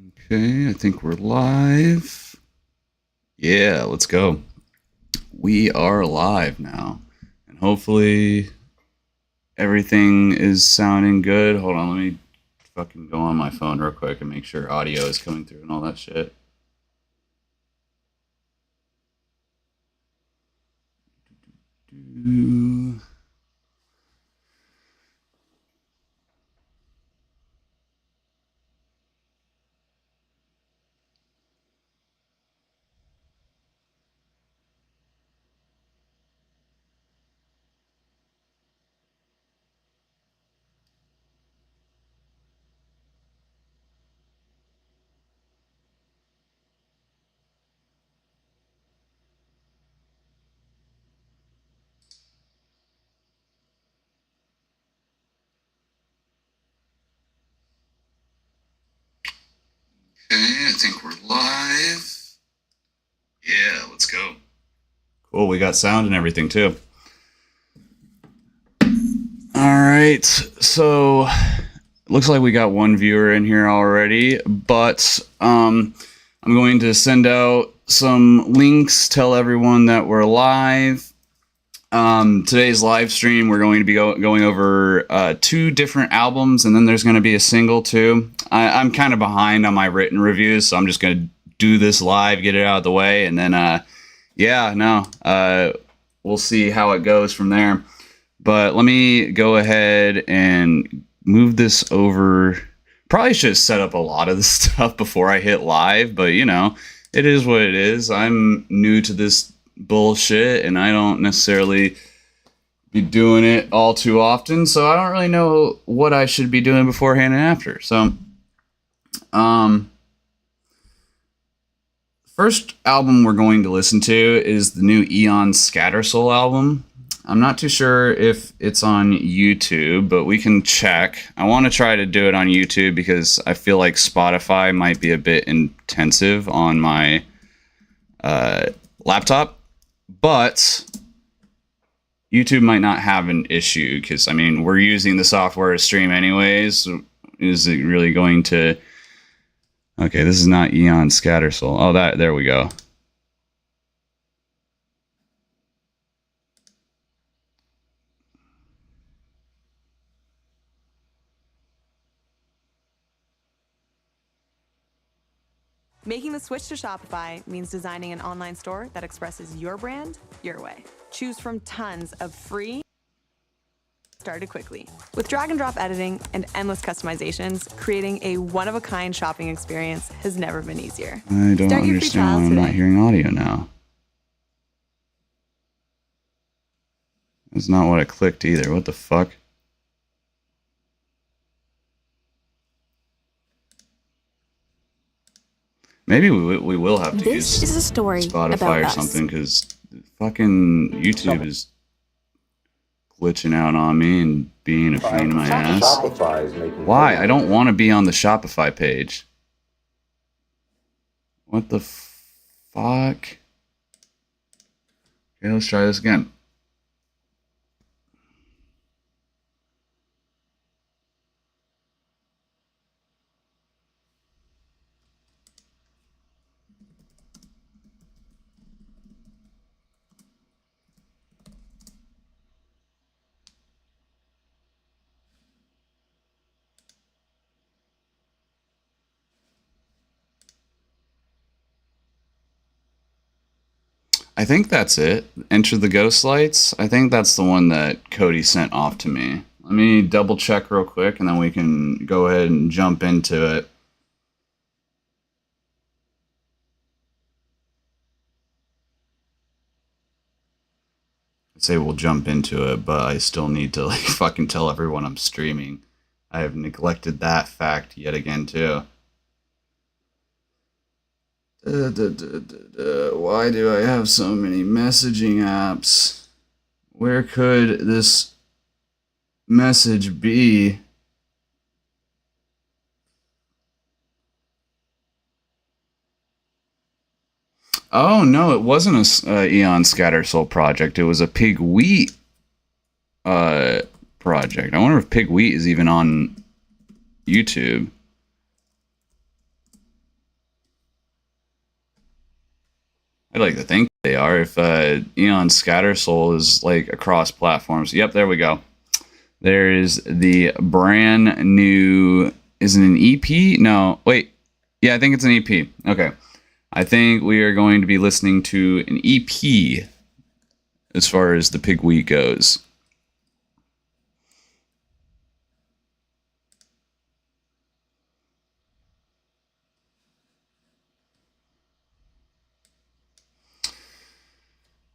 Okay, I think we're live. Yeah, let's go. We are live now. And hopefully everything is sounding good. Hold on, let me fucking go on my phone real quick and make sure audio is coming through and all that shit. Okay, I think we're live. Yeah, let's go. Cool, we got sound and everything too. All right, so it looks like we got one viewer in here already, but I'm going to send out some links, tell everyone that we're live. Today's live stream, we're going to be going over 2 different albums, and then there's going to be a single too. I'm kind of behind on my written reviews, so I'm just going to do this live, get it out of the way, and then we'll see how it goes from there. But let me go ahead and move this over. Probably should have set up a lot of this stuff before I hit live, but you know, it is what it is. I'm new to this bullshit and I don't necessarily be doing it all too often, so I don't really know what I should be doing beforehand and after. So first album we're going to listen to is the new Eon Scattersoul album. I'm not too sure if it's on YouTube, but we can check. I want to try to do it on YouTube because I feel like Spotify might be a bit intensive on my laptop. But YouTube might not have an issue because, I mean, we're using the software to stream anyways. Is it really going to... Okay, this is not Eon Scattersoul. Oh, there we go. Making the switch to Shopify means designing an online store that expresses your brand your way. Choose from tons of free started quickly. With drag and drop editing and endless customizations, creating a one-of-a-kind shopping experience has never been easier. I don't understand why I'm not hearing audio now. That's not what I clicked either. What the fuck? Maybe we will have to use is a story Spotify about or something, because fucking YouTube is glitching out on me and being a pain in my ass. Why? I don't want to be on the Shopify page. What the fuck? Okay, let's try this again. I think that's it. Enter the Ghost Lights. I think that's the one that Cody sent off to me. Let me double check real quick and then we can go ahead and jump into it. I'd say we'll jump into it, but I still need to like fucking tell everyone I'm streaming. I have neglected that fact yet again too. Why do I have so many messaging apps? Where could this message be? Oh no, it wasn't a Eon Scattersoul project. It was a Pig Wheat project. I wonder if Pig Wheat is even on YouTube. I'd like to think they are. If Eon Scattersoul is like across platforms. Yep, there we go. There's the brand new. Is it an EP? No, wait. Yeah, I think it's an EP. Okay. I think we are going to be listening to an EP as far as the Pigweed goes.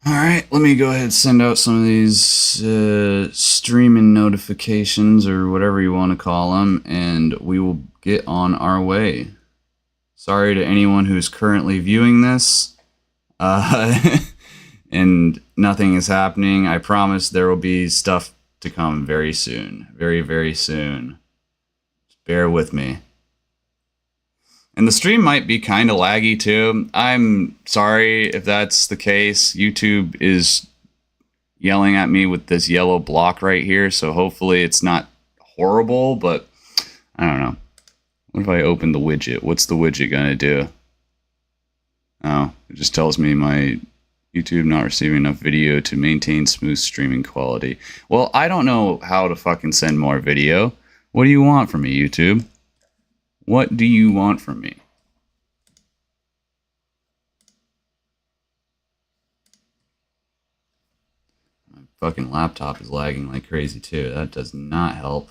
All right, let me go ahead and send out some of these streaming notifications or whatever you want to call them, and we will get on our way. Sorry to anyone who's currently viewing this, and nothing is happening. I promise there will be stuff to come very soon. Very, very soon. Just bear with me. And the stream might be kind of laggy too. I'm sorry if that's the case. YouTube is yelling at me with this yellow block right here, so hopefully it's not horrible, but I don't know. What if I open the widget? What's the widget gonna do? Oh, it just tells me my YouTube not receiving enough video to maintain smooth streaming quality. Well, I don't know how to fucking send more video. What do you want from me, YouTube? What do you want from me? My fucking laptop is lagging like crazy too. That does not help.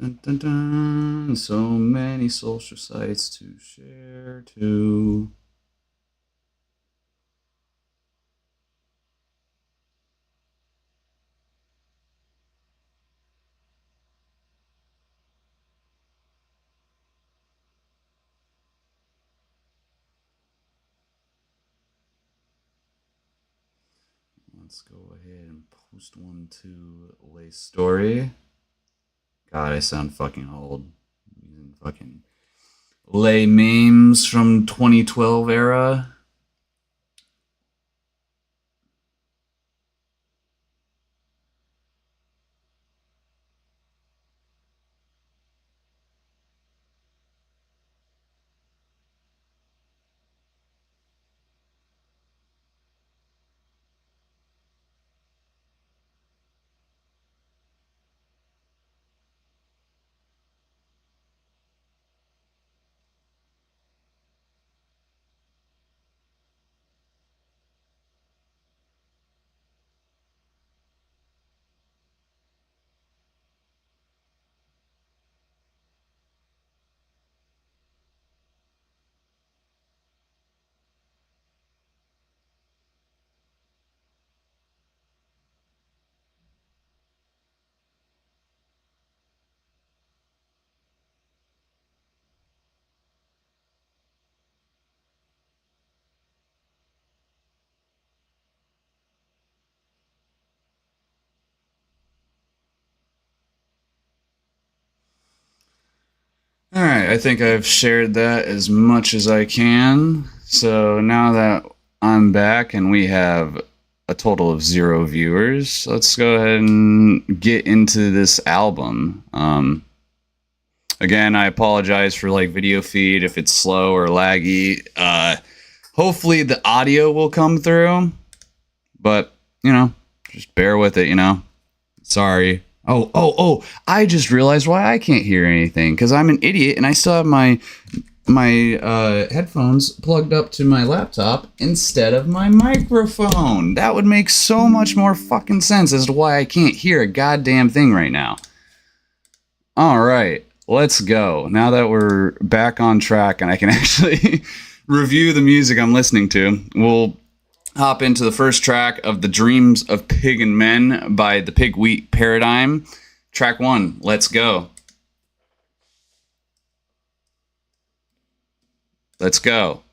Dun, dun, dun. So many social sites to share to. Let's go ahead and post one to Lay Story. God, I sound fucking old. Using fucking Lay memes from 2012 era. I think I've shared that as much as I can. So now that I'm back and we have a total of 0 viewers, let's go ahead and get into this album. Again, I apologize for like video feed if it's slow or laggy. Hopefully the audio will come through, but you know, just bear with it, you know. Sorry. Oh, I just realized why I can't hear anything, because I'm an idiot and I still have my headphones plugged up to my laptop instead of my microphone. That would make so much more fucking sense as to why I can't hear a goddamn thing right now. All right, let's go. Now that we're back on track and I can actually review the music I'm listening to, we'll hop into the first track of The Dreams of Pig and Men by the Pig Wheat Paradigm. Track 1, let's go. Let's go.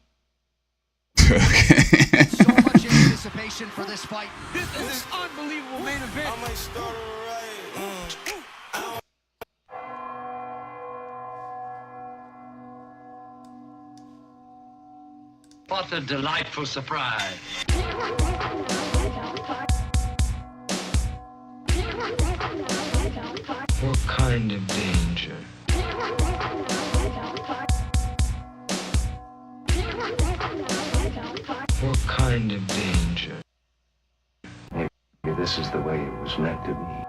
Okay. So much anticipation for this fight. This is an unbelievable main event. I might start What a delightful surprise. What kind of danger? What kind of danger? Maybe this is the way it was meant to be.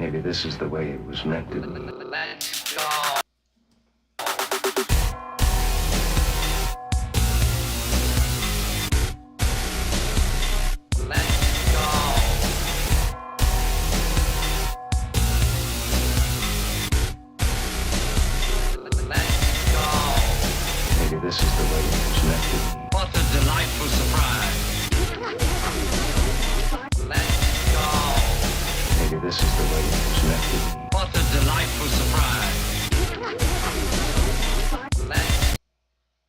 Maybe this is the way it was meant to be. Let's go. This is the way it was meant to be. What a delightful surprise. Let's go. Maybe this is the way it was meant to be. What a delightful surprise. Let's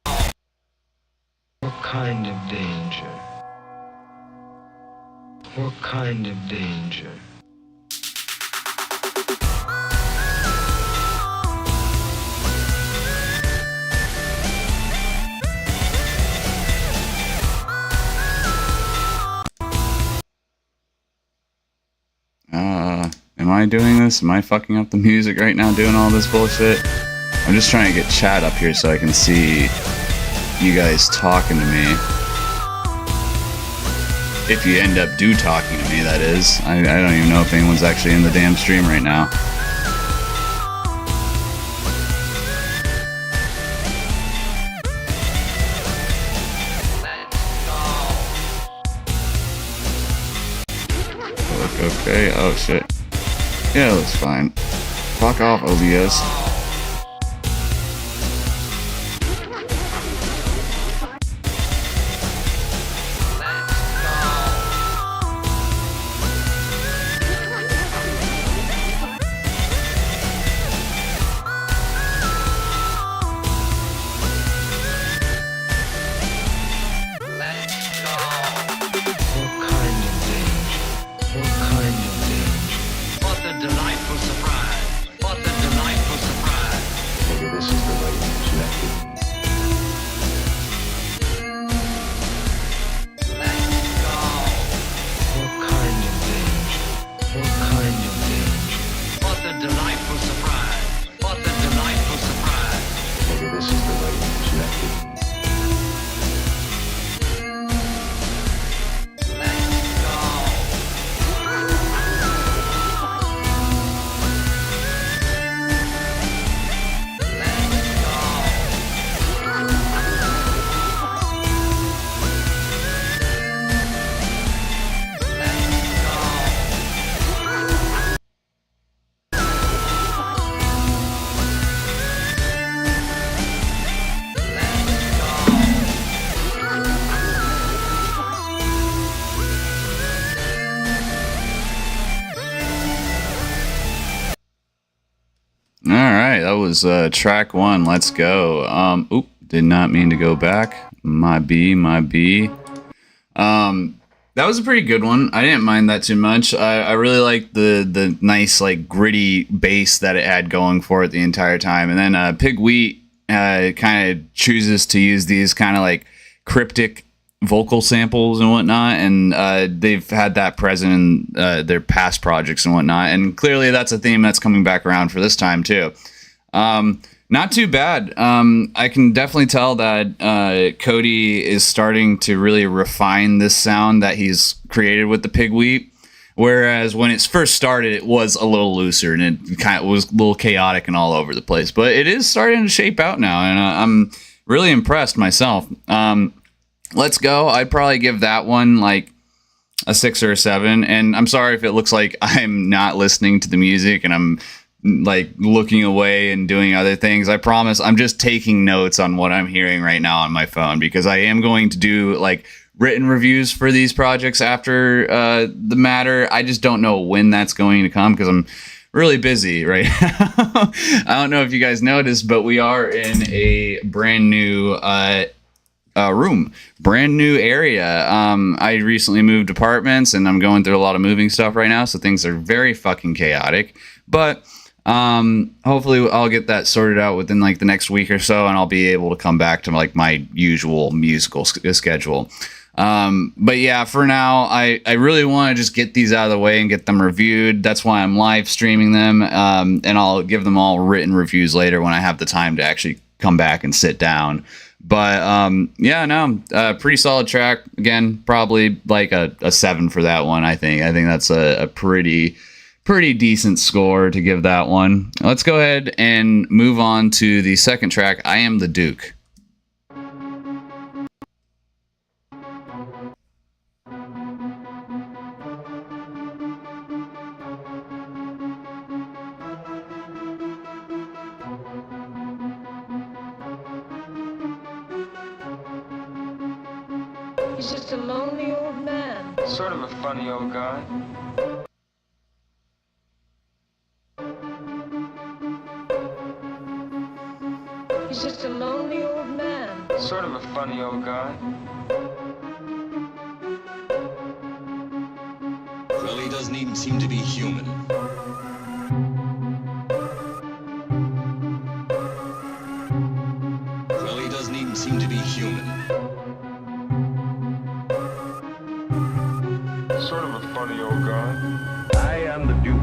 go. What kind of danger? What kind of danger? Am I doing this? Am I fucking up the music right now doing all this bullshit? I'm just trying to get chat up here so I can see you guys talking to me. If you end up talking to me, that is. I don't even know if anyone's actually in the damn stream right now. Okay, oh shit. Yeah, it looks fine. Fuck off, OBS. Alright, that was track 1. Let's go. Oop, did not mean to go back. My B. That was a pretty good one. I didn't mind that too much. I really liked the nice like gritty bass that it had going for it the entire time. And then Pig Wheat kind of chooses to use these kind of like cryptic vocal samples and whatnot, and they've had that present in their past projects and whatnot. And clearly that's a theme that's coming back around for this time too. Not too bad. I can definitely tell that Cody is starting to really refine this sound that he's created with the Pig Wheat. Whereas when it first started, it was a little looser and it kind of was a little chaotic and all over the place. But it is starting to shape out now, and I'm really impressed myself. Let's Go. I'd probably give that one like a 6 or a 7. And I'm sorry if it looks like I'm not listening to the music and I'm like looking away and doing other things. I promise I'm just taking notes on what I'm hearing right now on my phone, because I am going to do like written reviews for these projects after the matter. I just don't know when that's going to come because I'm really busy right now. I don't know if you guys noticed, but we are in a brand new room, brand new area. I recently moved apartments and I'm going through a lot of moving stuff right now, so things are very fucking chaotic. But hopefully I'll get that sorted out within like the next week or so, and I'll be able to come back to like my usual musical schedule. But yeah, for now, I really want to just get these out of the way and get them reviewed. That's why I'm live streaming them, and I'll give them all written reviews later when I have the time to actually come back and sit down. But yeah, no, pretty solid track. Again, probably like a 7 for that one. I think that's a pretty decent score to give that one. Let's go ahead and move on to the second track, I Am the Duke. He's just a lonely old man. Sort of a funny old guy. He's just a lonely old man. Sort of a funny old guy. Well, he doesn't even seem to be human. Well, he doesn't even seem to be human. Sort of a funny old guy. I am the Duke.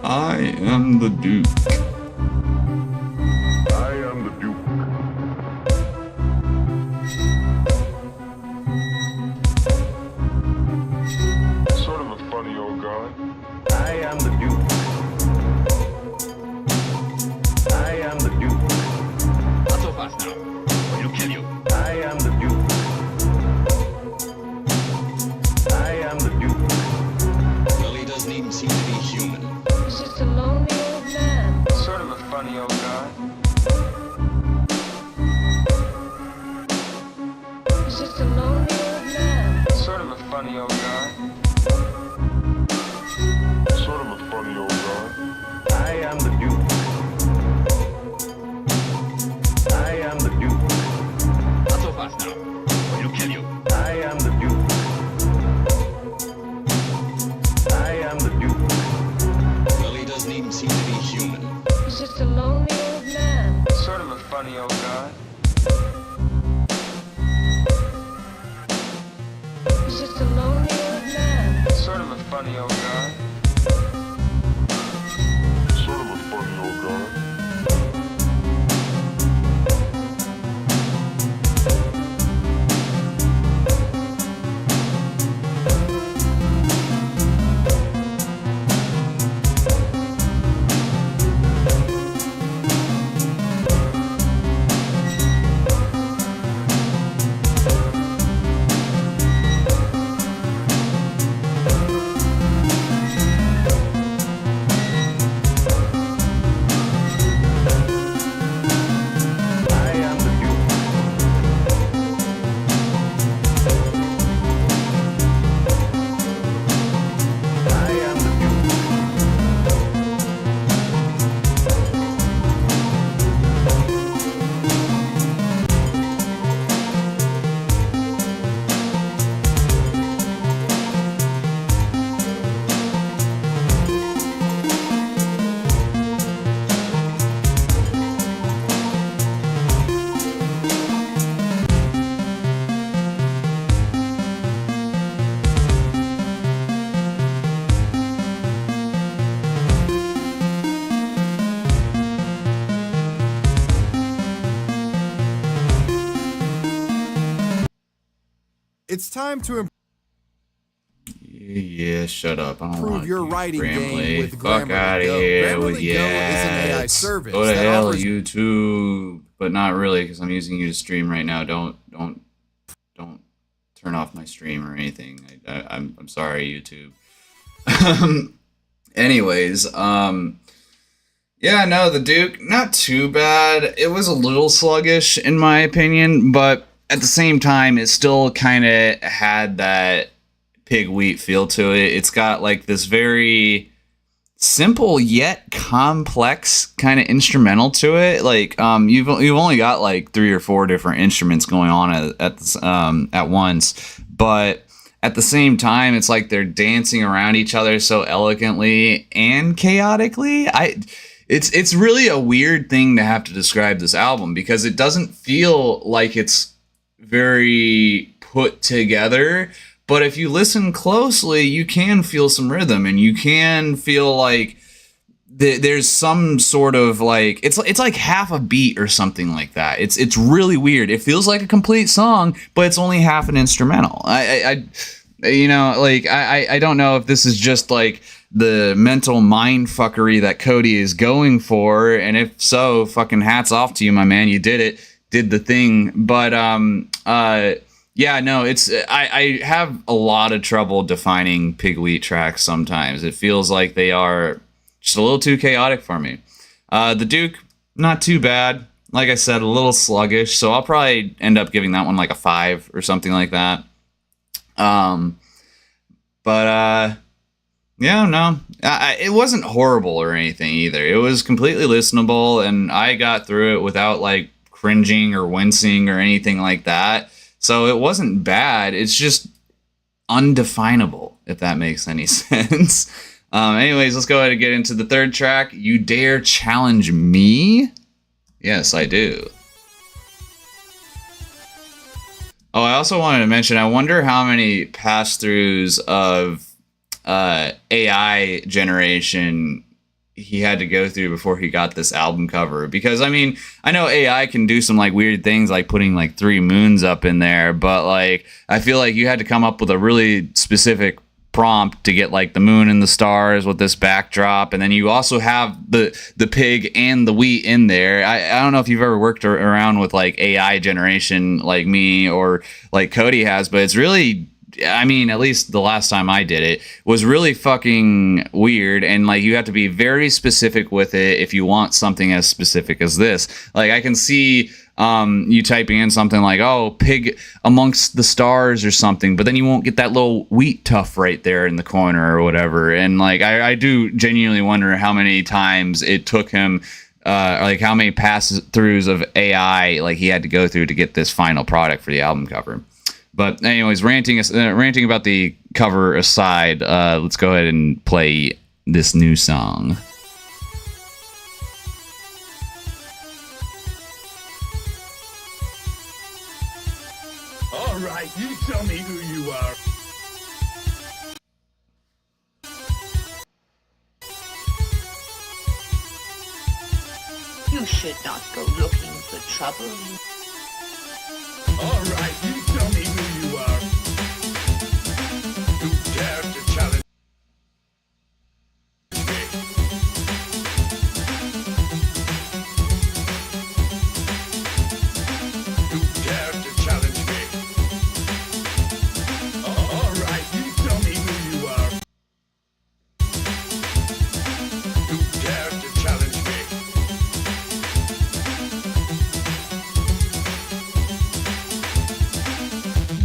I am the Duke. I am the Duke. Sort of a funny old guy. I am the Duke. I am the Duke. Not so fast now, or he'll kill you. I am the Duke. I am the Duke. Well, he doesn't even seem to be human. He's just a lonely old man. Sort of a funny old guy. He's just a lonely old man. Sort of a funny old guy. Sort of a funny old guy. I am the Duke. I am the Duke. Not so fast now, or he'll kill you. I am the Duke. I am the Duke. Well, he doesn't even seem to be human. He's just a lonely old man. Sort of a funny old guy. He's just a lonely old man. Sort of a funny old guy. Sort of a funny old guy. It's time to Yeah, shut up. I don't improve want your to writing Grammarly. game with Fuck Grammarly out of Go. here Grammarly with Go is an AI yes. service Go to that hell, offers YouTube. But not really, because I'm using you to stream right now. Don't turn off my stream or anything. I'm sorry, YouTube. Anyways, yeah, no, the Duke, not too bad. It was a little sluggish in my opinion, but at the same time, it still kind of had that pig wheat feel to it. It's got like this very simple yet complex kind of instrumental to it. Like you've only got like 3 or 4 different instruments going on at once, but at the same time, it's like they're dancing around each other so elegantly and chaotically. It's really a weird thing to have to describe this album because it doesn't feel like it's very put together. But if you listen closely, you can feel some rhythm, and you can feel like there's some sort of like it's like half a beat or something like that. It's really weird. It feels like a complete song, but it's only half an instrumental. I don't know if this is just like the mental mind fuckery that Cody is going for, and if so, fucking hats off to you, my man. You did the thing. But yeah, no, it's I have a lot of trouble defining pigweed tracks sometimes. It feels like they are just a little too chaotic for me. The Duke, not too bad. Like I said, a little sluggish, so I'll probably end up giving that one like a 5 or something like that. Yeah, no, it wasn't horrible or anything either. It was completely listenable, and I got through it without like cringing or wincing or anything like that. So it wasn't bad. It's just undefinable, if that makes any sense. Anyways, let's go ahead and get into the third track. You Dare Challenge Me? Yes, I do. Oh, I also wanted to mention, I wonder how many pass-throughs of AI generation he had to go through before he got this album cover. Because, I mean, I know AI can do some, like, weird things, like putting, like, 3 moons up in there. But, like, I feel like you had to come up with a really specific prompt to get, like, the moon and the stars with this backdrop. And then you also have the pig and the wheat in there. I don't know if you've ever worked around with, like, AI generation like me or like Cody has, but it's really... I mean, at least the last time I did it was really fucking weird. And like, you have to be very specific with it if you want something as specific as this. Like, I can see you typing in something like, oh, pig amongst the stars or something, but then you won't get that little wheat tuft right there in the corner or whatever. And like, I do genuinely wonder how many times it took him, like how many pass-throughs of AI like he had to go through to get this final product for the album cover. But anyways, ranting about the cover aside, let's go ahead and play this new song. All right, you tell me who you are. You should not go looking for trouble. All right, you tell me who you are. You dare to challenge me. You dare to challenge me. All right, you tell me who you are. You dare to challenge me.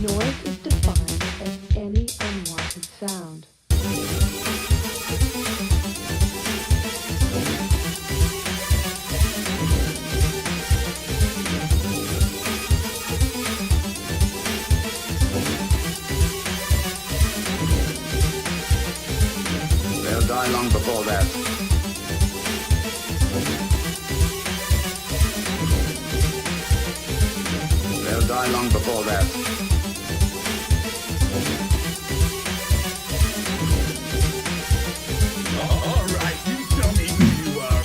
Noise is defined as any unwanted sound. They'll die long before that. They'll die long before that. All right, you tell me who you are.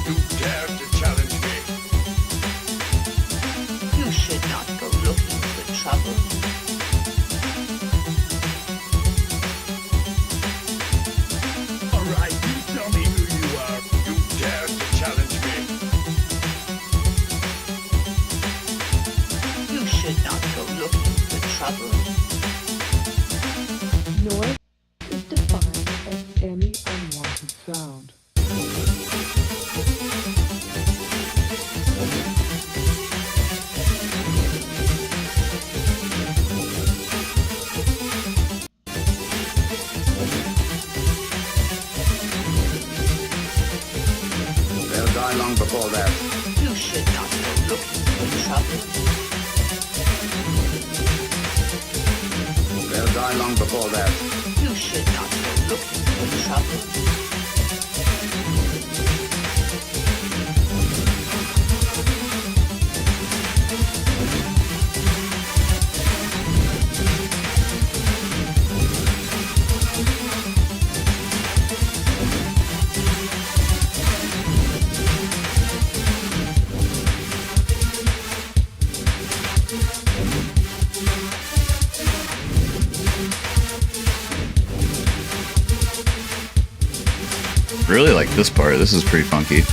You dare to challenge me. You should not go looking for trouble. any unwanted sound. They'll die long before that. You should not go looking for trouble. They'll die long before that. You should not go looking for trouble. Really like this part. This is pretty funky.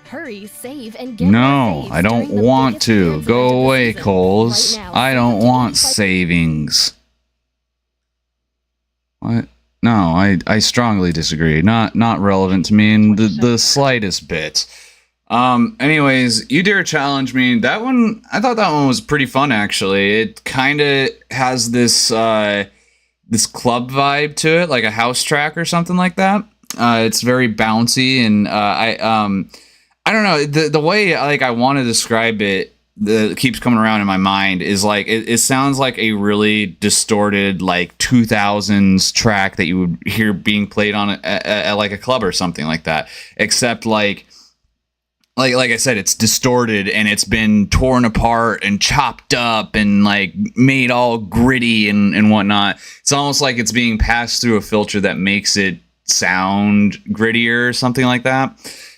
Hurry, save, and get No, more saves I don't during the want biggest to. event Go of the away, season. Coles. Right now, I save don't up to want 85 savings. What? No, I strongly disagree. Not relevant to me in the slightest bit. Anyways, you dare challenge me. That one, I thought that one was pretty fun actually. It kind of has this this club vibe to it, like a house track or something like that. It's very bouncy, and I don't know, the way like I want to describe it that keeps coming around in my mind is like it sounds like a really distorted like 2000s track that you would hear being played on at like a club or something like that, except like I said, it's distorted and it's been torn apart and chopped up and like made all gritty and whatnot. It's almost like it's being passed through a filter that makes it sound grittier or something like that.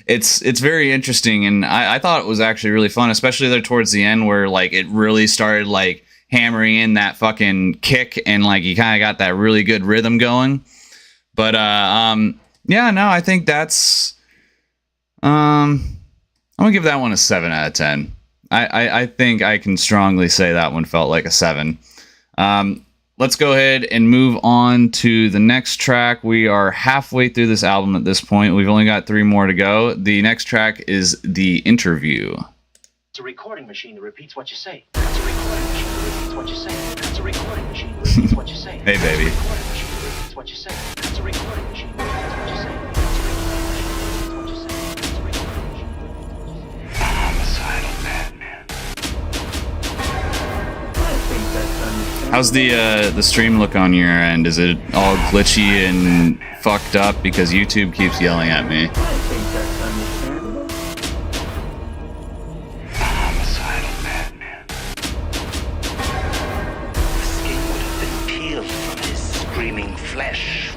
It's very interesting, and I thought it was actually really fun, especially there towards the end where like it really started like hammering in that fucking kick and like you kind of got that really good rhythm going. But yeah, no, I think that's I'm gonna give that one a 7 out of 10. I think I can strongly say that one felt like a 7. Let's go ahead and move on to the next track. We are halfway through this album at this point. We've only got 3 more to go. The next track is The Interview. It's a recording machine that repeats what you say. It's a recording machine that repeats what you say. It's a recording machine that repeats what you say. Hey, baby. It's a recording machine that repeats what you say. It's a recording machine that repeats what you say. Homicidal madman. How's the stream look on your end? Is it all glitchy and fucked up because YouTube keeps yelling at me? Homicidal madman. The skin would have been peeled from his screaming flesh.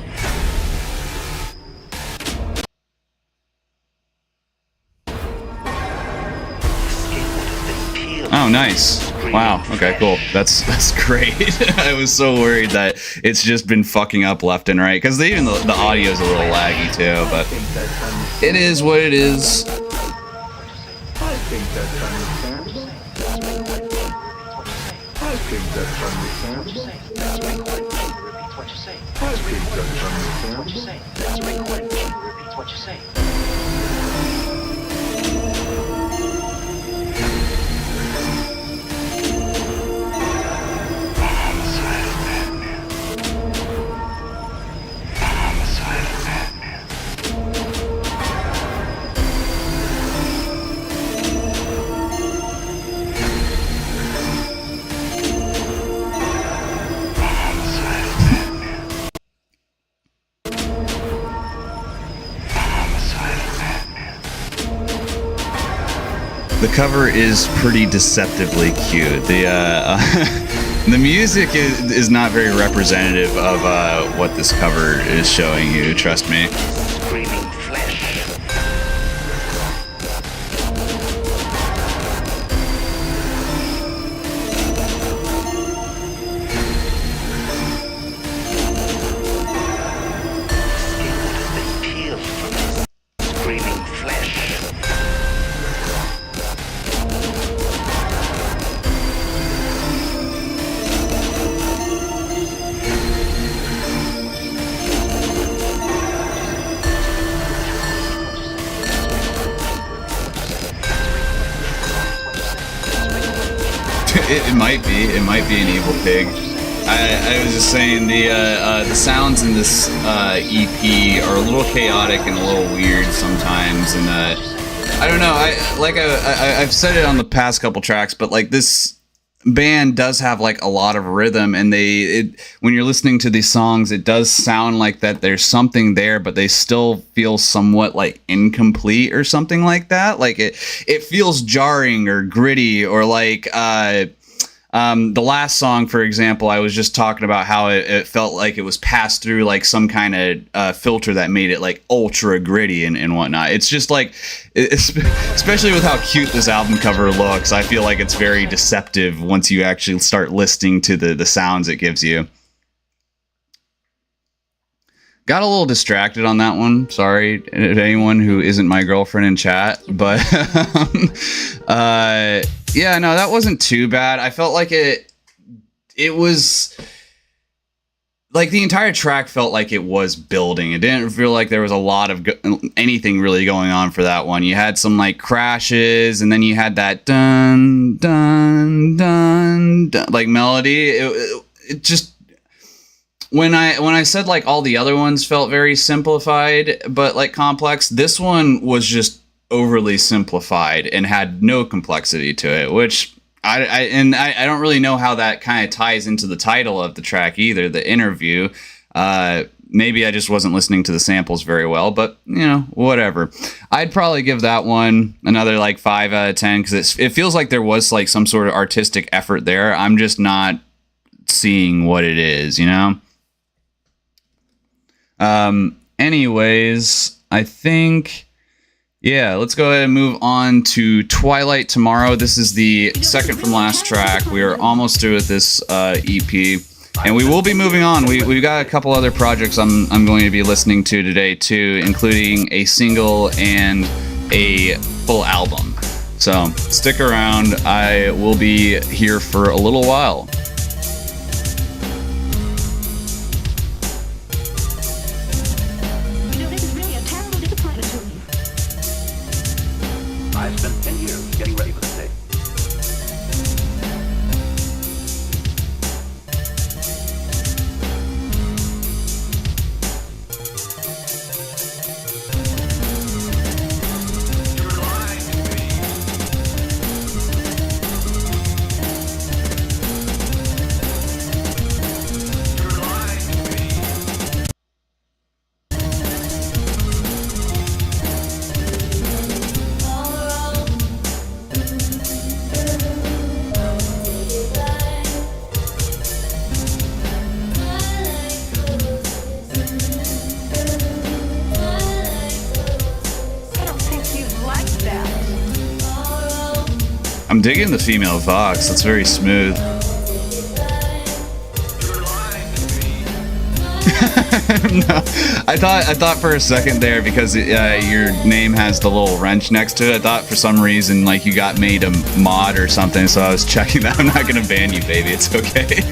Oh, nice. Wow. Okay, cool. That's great. I was so worried that it's just been fucking up left and right because even the audio is a little laggy too. But it is what it is. I think that's understandable. I think that's understandable. I think that's understandable. The cover is pretty deceptively cute. The the music is not very representative of what this cover is showing you. Trust me. Screaming flesh. It might be. It might be an evil pig. I was just saying the sounds in this EP are a little chaotic and a little weird sometimes, and I don't know. I've said it on the past couple tracks, but like this band does have like a lot of rhythm, and when you're listening to these songs, it does sound like that there's something there, but they still feel somewhat like incomplete or something like that. Like it feels jarring or gritty, or like the last song, for example, I was just talking about how it felt like it was passed through like some kind of filter that made it like ultra gritty and whatnot. It's just like, especially with how cute this album cover looks, I feel like it's very deceptive once you actually start listening to the sounds it gives you. Got a little distracted on that one. Sorry to anyone who isn't my girlfriend in chat, but yeah, no, that wasn't too bad. I felt like it was like the entire track felt like it was building. It didn't feel like there was a lot of anything really going on for that one. You had some like crashes, and then you had that dun dun dun, dun like melody. It just, when I said like all the other ones felt very simplified but like complex, this one was just overly simplified and had no complexity to it, which I don't really know how that kind of ties into the title of the track either, the interview. Maybe I just wasn't listening to the samples very well, but you know, whatever. I'd probably give that one another like 5 out of 10, because it feels like there was like some sort of artistic effort there. I'm just not seeing what it is, you know? Anyways, I think, yeah, let's go ahead and move on to Twilight Tomorrow. This is the second from last track. We are almost through with this EP, and we will be moving on. We've got a couple other projects I'm going to be listening to today too, including a single and a full album. So stick around. I will be here for a little while. I spent 10 years getting ready for this day. I'm digging the female vox. It's very smooth. No, I thought for a second there, because your name has the little wrench next to it, I thought for some reason like you got made a mod or something, so I was checking that. I'm not gonna ban you, baby. It's okay.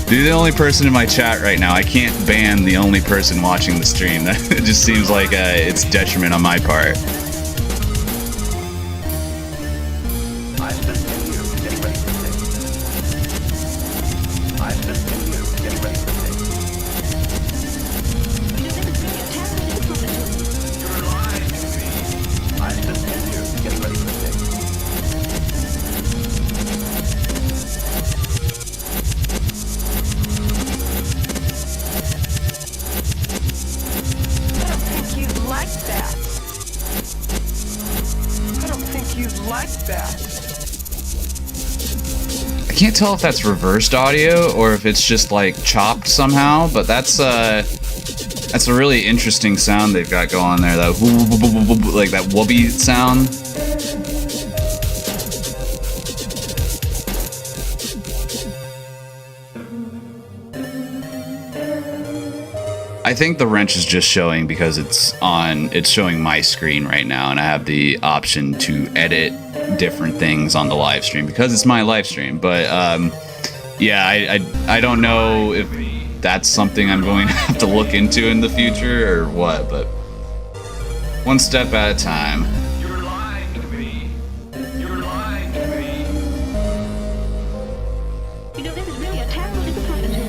You're the only person in my chat right now. I can't ban the only person watching the stream. It just seems like it's detriment on my part. I spent 10 years getting ready for this day. I spent 10 years getting ready for this day. You're lying to me. I spent 10 years getting ready for this day. I don't think you'd like that. can't tell if that's reversed audio or if it's just like chopped somehow, but that's a really interesting sound they've got going on there. That like that whoopee sound. I think the wrench is just showing because it's showing my screen right now, and I have the option to edit different things on the live stream because it's my live stream. But yeah, I don't know if that's something I'm going to have to look into in the future or what, but one step at a time. You're lying to me. You're lying to me. You know, this is really a terrible disappointment.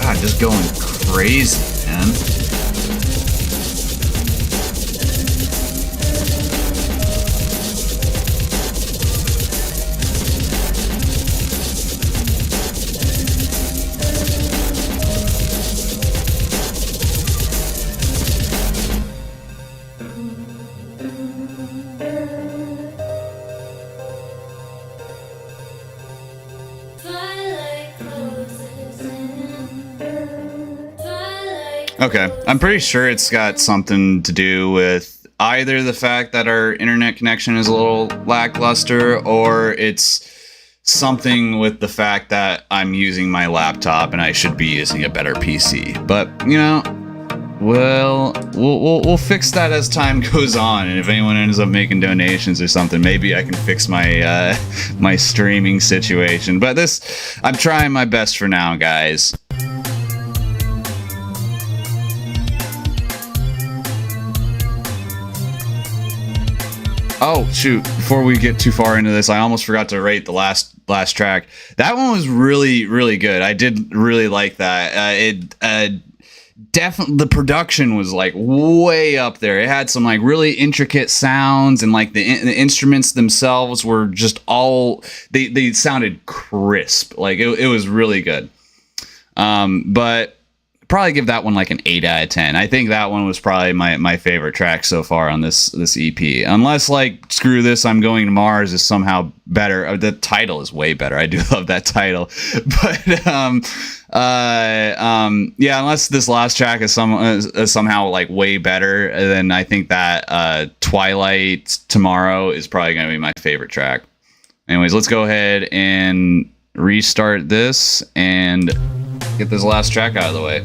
God, just going crazy, man. Okay, I'm pretty sure it's got something to do with either the fact that our internet connection is a little lackluster, or it's something with the fact that I'm using my laptop and I should be using a better PC. But, you know, well, we'll fix that as time goes on, and if anyone ends up making donations or something, maybe I can fix my my streaming situation. But this, I'm trying my best for now, guys. Oh shoot, before we get too far into this, I almost forgot to rate the last track. That one was really good. I did really like that. Definitely the production was like way up there. It had some like really intricate sounds, and like the instruments themselves were just all they sounded crisp. Like it was really good. But probably give that one like an 8 out of 10. I think that one was probably my favorite track so far on this EP. Unless like Screw This, I'm Going to Mars is somehow better. The title is way better. I do love that title. But yeah, unless this last track is somehow like way better, then I think that Twilight Tomorrow is probably going to be my favorite track. Anyways, let's go ahead and restart this and get this last track out of the way.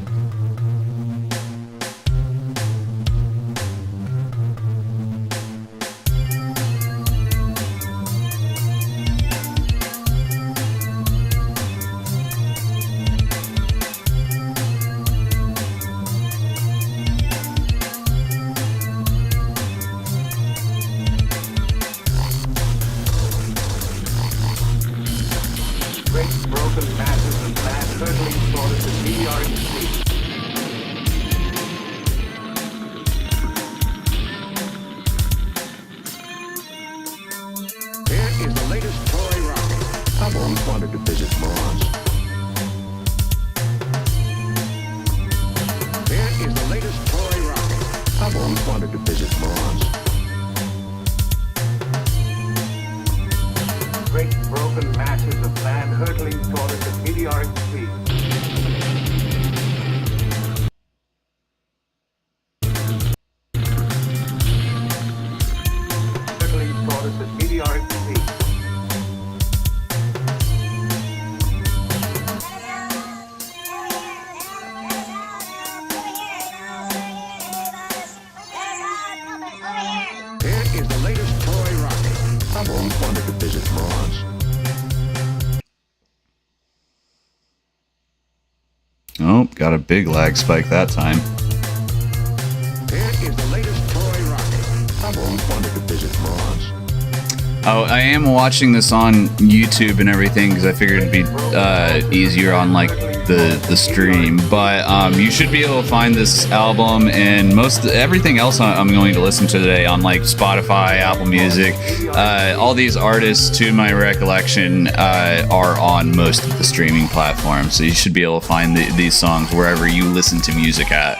got a big lag spike that time. Here is the latest toy rocket. I've always wanted to visit Mars. Oh, I am watching this on YouTube and everything because I figured it'd be easier on like the stream. But you should be able to find this album and everything else I'm going to listen to today on like Spotify, Apple Music. All these artists, to my recollection, are on most of the streaming platforms. So you should be able to find these songs wherever you listen to music at.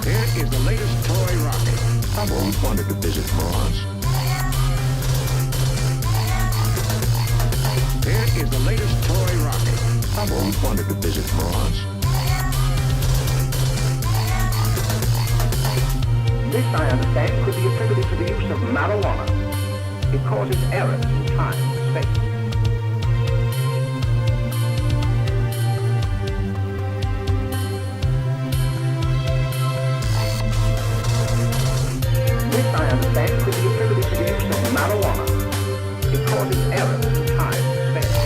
Here is the latest toy rocket. I've always wanted to visit Mars. Here is the latest toy rocket. I've always wanted to visit Mars. This, I understand, could be attributed to the use of marijuana. It causes errors in time and space. This, I understand, could be attributed to the use of marijuana. It causes errors in time and space.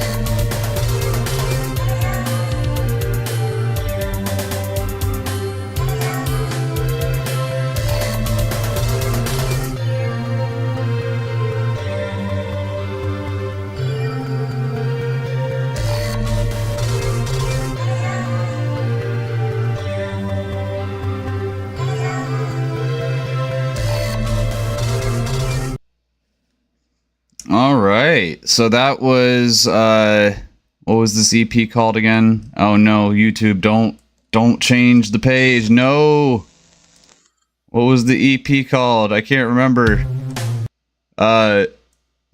All right, so that was what was this EP called again? Oh no, YouTube, don't change the page. No, what was the EP called? I can't remember. The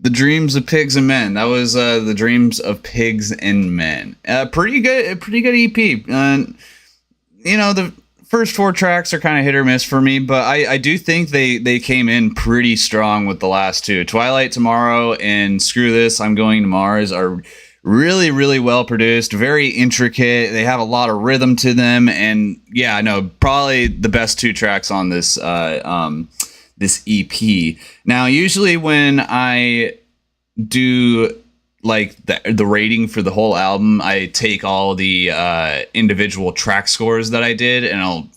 Dreams of Pigs and Men. That was The Dreams of Pigs and Men. Pretty good EP. You know, the first 4 tracks are kind of hit or miss for me, but I do think they came in pretty strong with the last 2. Twilight Tomorrow and Screw This, I'm Going to Mars are really, really well produced, very intricate. They have a lot of rhythm to them, and yeah, no, probably the best 2 tracks on this this EP. Now, usually when I do like the rating for the whole album, I take all the individual track scores that I did and I'll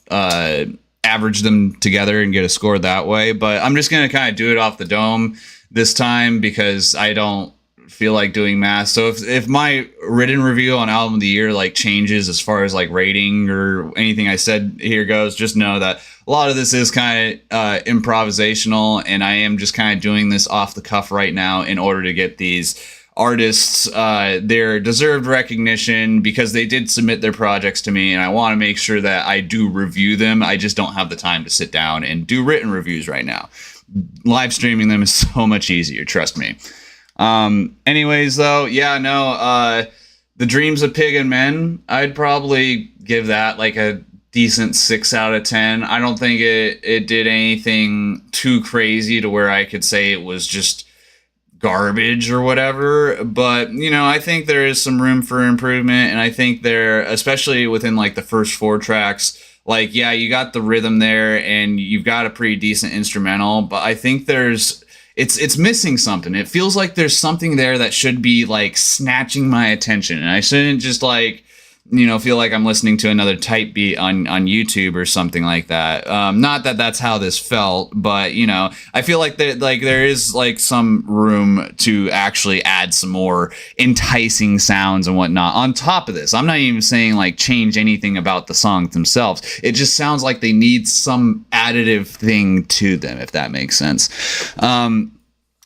average them together and get a score that way. But I'm just going to kind of do it off the dome this time because I don't feel like doing math. So if my written review on album of the year like changes as far as like rating or anything I said here goes, just know that a lot of this is kind of improvisational, and I am just kind of doing this off the cuff right now in order to get these artists their deserved recognition because they did submit their projects to me, and I want to make sure that I do review them. I just don't have the time to sit down and do written reviews right now. Live streaming them is so much easier, trust me. Anyways, though, yeah, no, The Dreams of Pig and Men, I'd probably give that like a decent 6 out of 10. I don't think it did anything too crazy to where I could say it was just garbage or whatever, but you know, I think there is some room for improvement, and I think there, especially within like the first 4 tracks, like, yeah, you got the rhythm there and you've got a pretty decent instrumental, but I think it's missing something. It feels like there's something there that should be like snatching my attention, and I shouldn't just like, you know, feel like I'm listening to another type beat on YouTube or something like that. Not that that's how this felt, but you know, I feel like there is like some room to actually add some more enticing sounds and whatnot on top of this. I'm not even saying like change anything about the songs themselves. It just sounds like they need some additive thing to them, if that makes sense.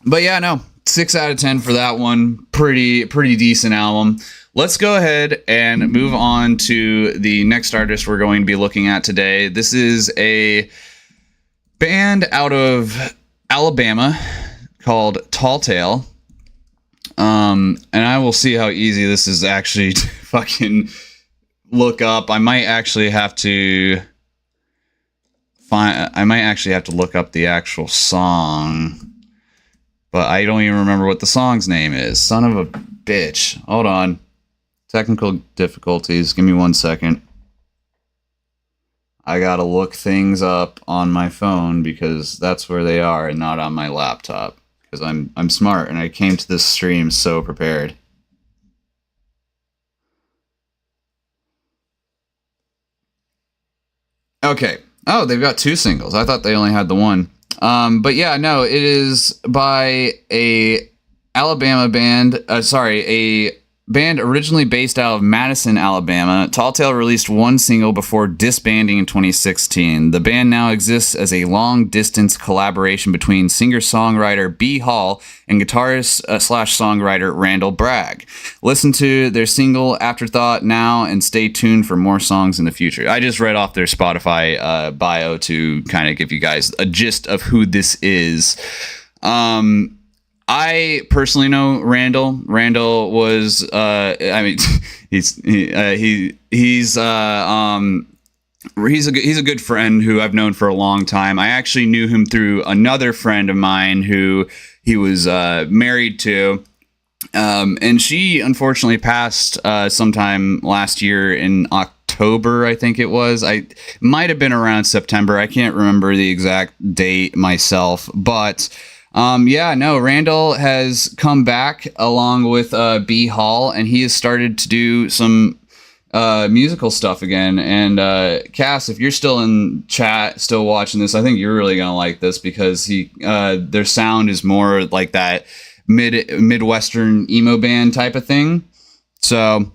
But yeah, no, 6 out of 10 for that one. Pretty decent album. Let's go ahead and move on to the next artist we're going to be looking at today. This is a band out of Alabama called Tall Tale. And I will see how easy this is actually to fucking look up. I might actually have to look up the actual song, but I don't even remember what the song's name is. Son of a bitch. Hold on. Technical difficulties. Give me 1 second. I gotta look things up on my phone because that's where they are and not on my laptop. Because I'm smart and I came to this stream so prepared. Okay. Oh, they've got 2 singles. I thought they only had the one. But yeah, no, it is by a Alabama band. A band originally based out of Madison, Alabama. Tall Tale released 1 single before disbanding in 2016. The band now exists as a long-distance collaboration between singer-songwriter B. Hall and guitarist/songwriter Randall Bragg. Listen to their single Afterthought now and stay tuned for more songs in the future. I just read off their Spotify bio to kind of give you guys a gist of who this is. I personally know Randall. Randall was, he's a good friend who I've known for a long time. I actually knew him through another friend of mine who he was married to, and she unfortunately passed sometime last year in October, I think it was. I might have been around September. I can't remember the exact date myself, but. Randall has come back along with B. Hall, and he has started to do some musical stuff again. And Cass, if you're still in chat, still watching this, I think you're really gonna like this because their sound is more like that Midwestern emo band type of thing. So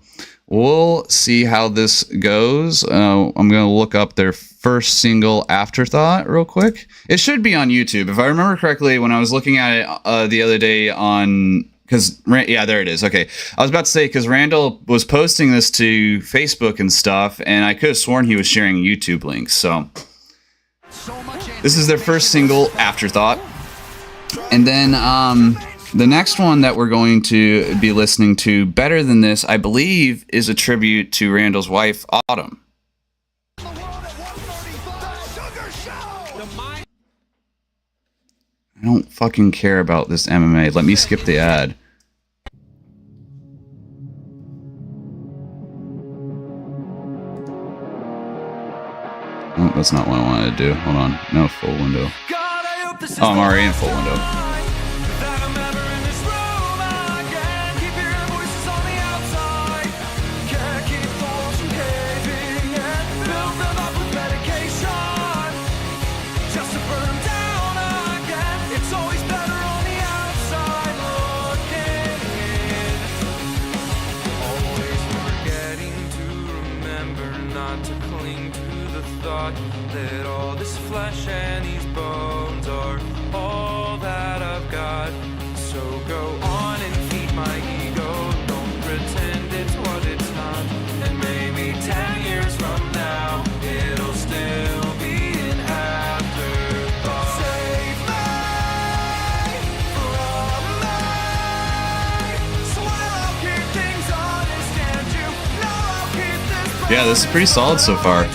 we'll see how this goes. I'm gonna look up their first single, Afterthought, real quick. It should be on YouTube. If I remember correctly, when I was looking at it the other day there it is. Okay. I was about to say, because Randall was posting this to Facebook and stuff, and I could have sworn he was sharing YouTube links. So this is their first single, Afterthought. And then the next one that we're going to be listening to, Better Than This, I believe is a tribute to Randall's wife, Autumn. I don't fucking care about this MMA. Let me skip the ad. Oh, that's not what I wanted to do. Hold on. No, full window. Oh, I'm already in full window. That all this flesh and these bones are all that I've got. So go on and feed my ego. Don't pretend it's what it's not. And maybe 10 years from now, it'll still be an afterthought. Save me from me. Swear I'll keep things honest and you know I'll keep this. Yeah, this is pretty solid so far.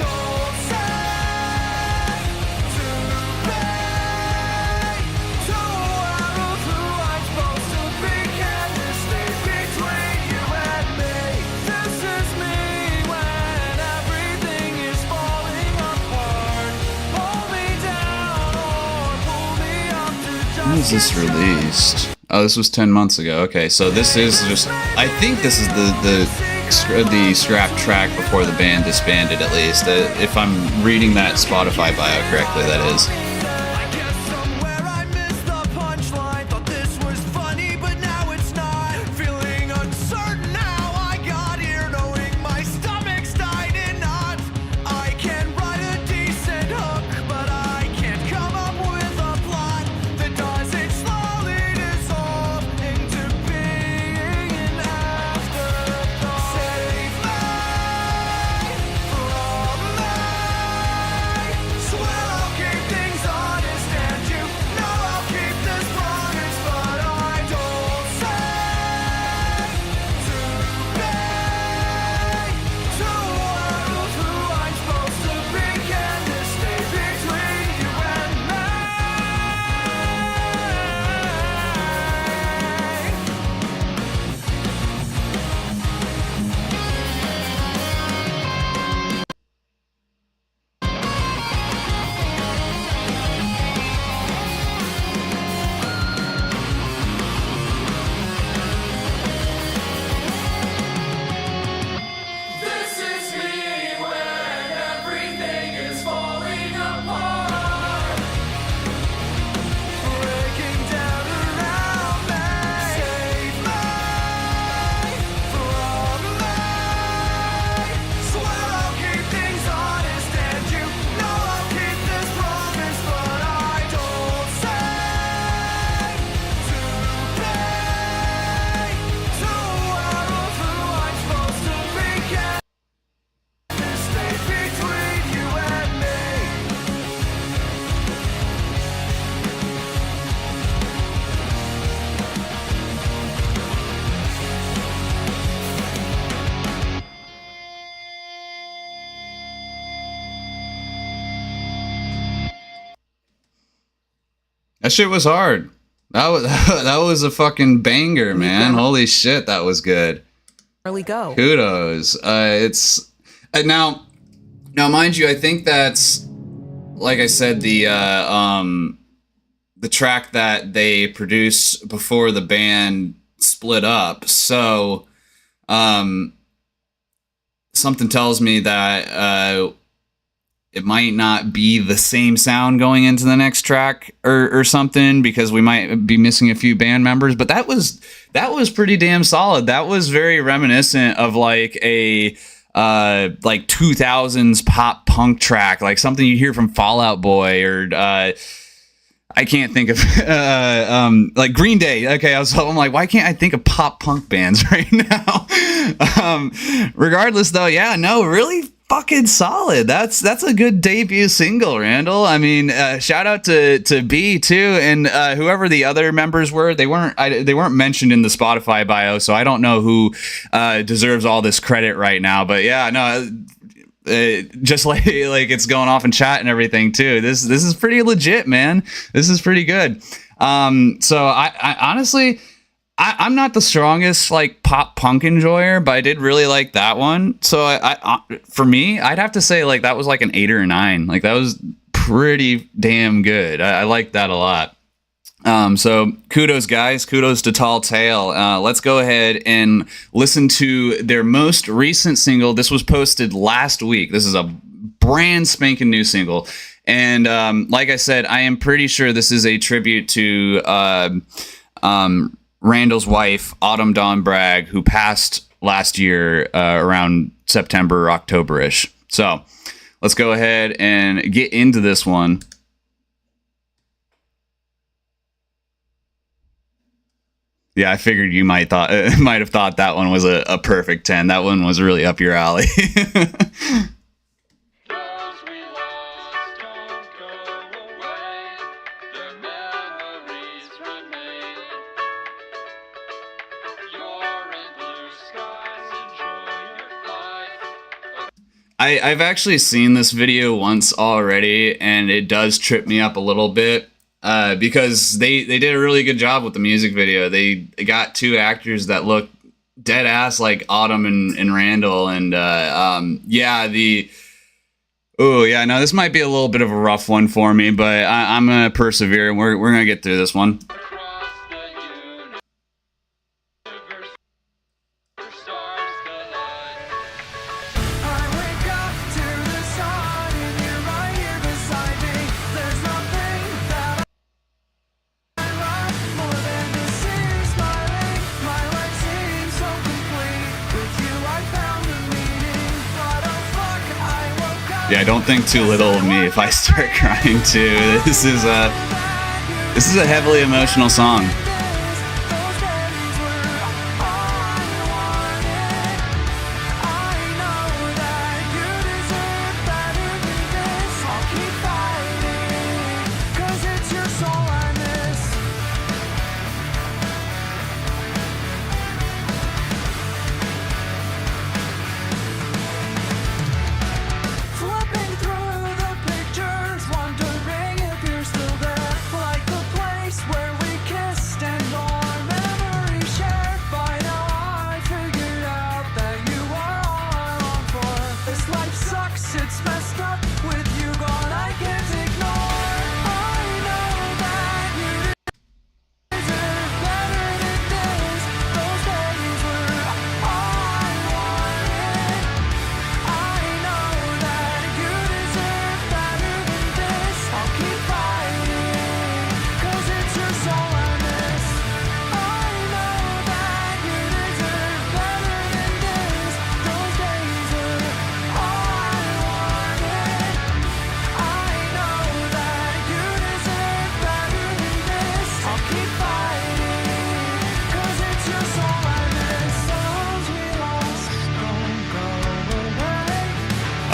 When was this released? Oh, this was 10 months ago. Okay, so this is just... I think this is the scrap track before the band disbanded, at least. If I'm reading that Spotify bio correctly, that is. That shit was hard. That was that was a fucking banger, man. Holy shit, that was good. Early go. Kudos. It's now, mind you, I think that's, like I said, the track that they produced before the band split up. So, something tells me that it might not be the same sound going into the next track or something, because we might be missing a few band members. But that was pretty damn solid. That was very reminiscent of like a like 2000s pop punk track, like something you hear from Fall Out Boy or I can't think of like Green Day. Okay, I'm like, why can't I think of pop punk bands right now? Regardless, though, yeah, no, really fucking solid. That's a good debut single, Randall. I mean, shout out to B too, and whoever the other members were. They weren't mentioned in the Spotify bio, so I don't know who deserves all this credit right now. But yeah, no. Just like it's going off in chat and everything too. This is pretty legit, man. This is pretty good. So I honestly, I'm not the strongest like pop punk enjoyer, but I did really like that one. So I for me, I'd have to say like that was like an 8 or a 9. Like that was pretty damn good. I like that a lot. So kudos, guys. Kudos to Tall Tale. Let's go ahead and listen to their most recent single. This was posted last week. This is a brand spanking new single. And like I said, I am pretty sure this is a tribute to Randall's wife, Autumn Dawn Bragg, who passed last year around September or October-ish. So let's go ahead and get into this one. Yeah, I figured you might have thought that one was a perfect 10. That one was really up your alley. I've actually seen this video once already, and it does trip me up a little bit. Because they did a really good job with the music video. They got 2 actors that look dead ass like Autumn and Randall, and yeah, no, this might be a little bit of a rough one for me, but I'm gonna persevere, and we're gonna get through this one. Yeah, don't think too little of me if I start crying too. This is a heavily emotional song.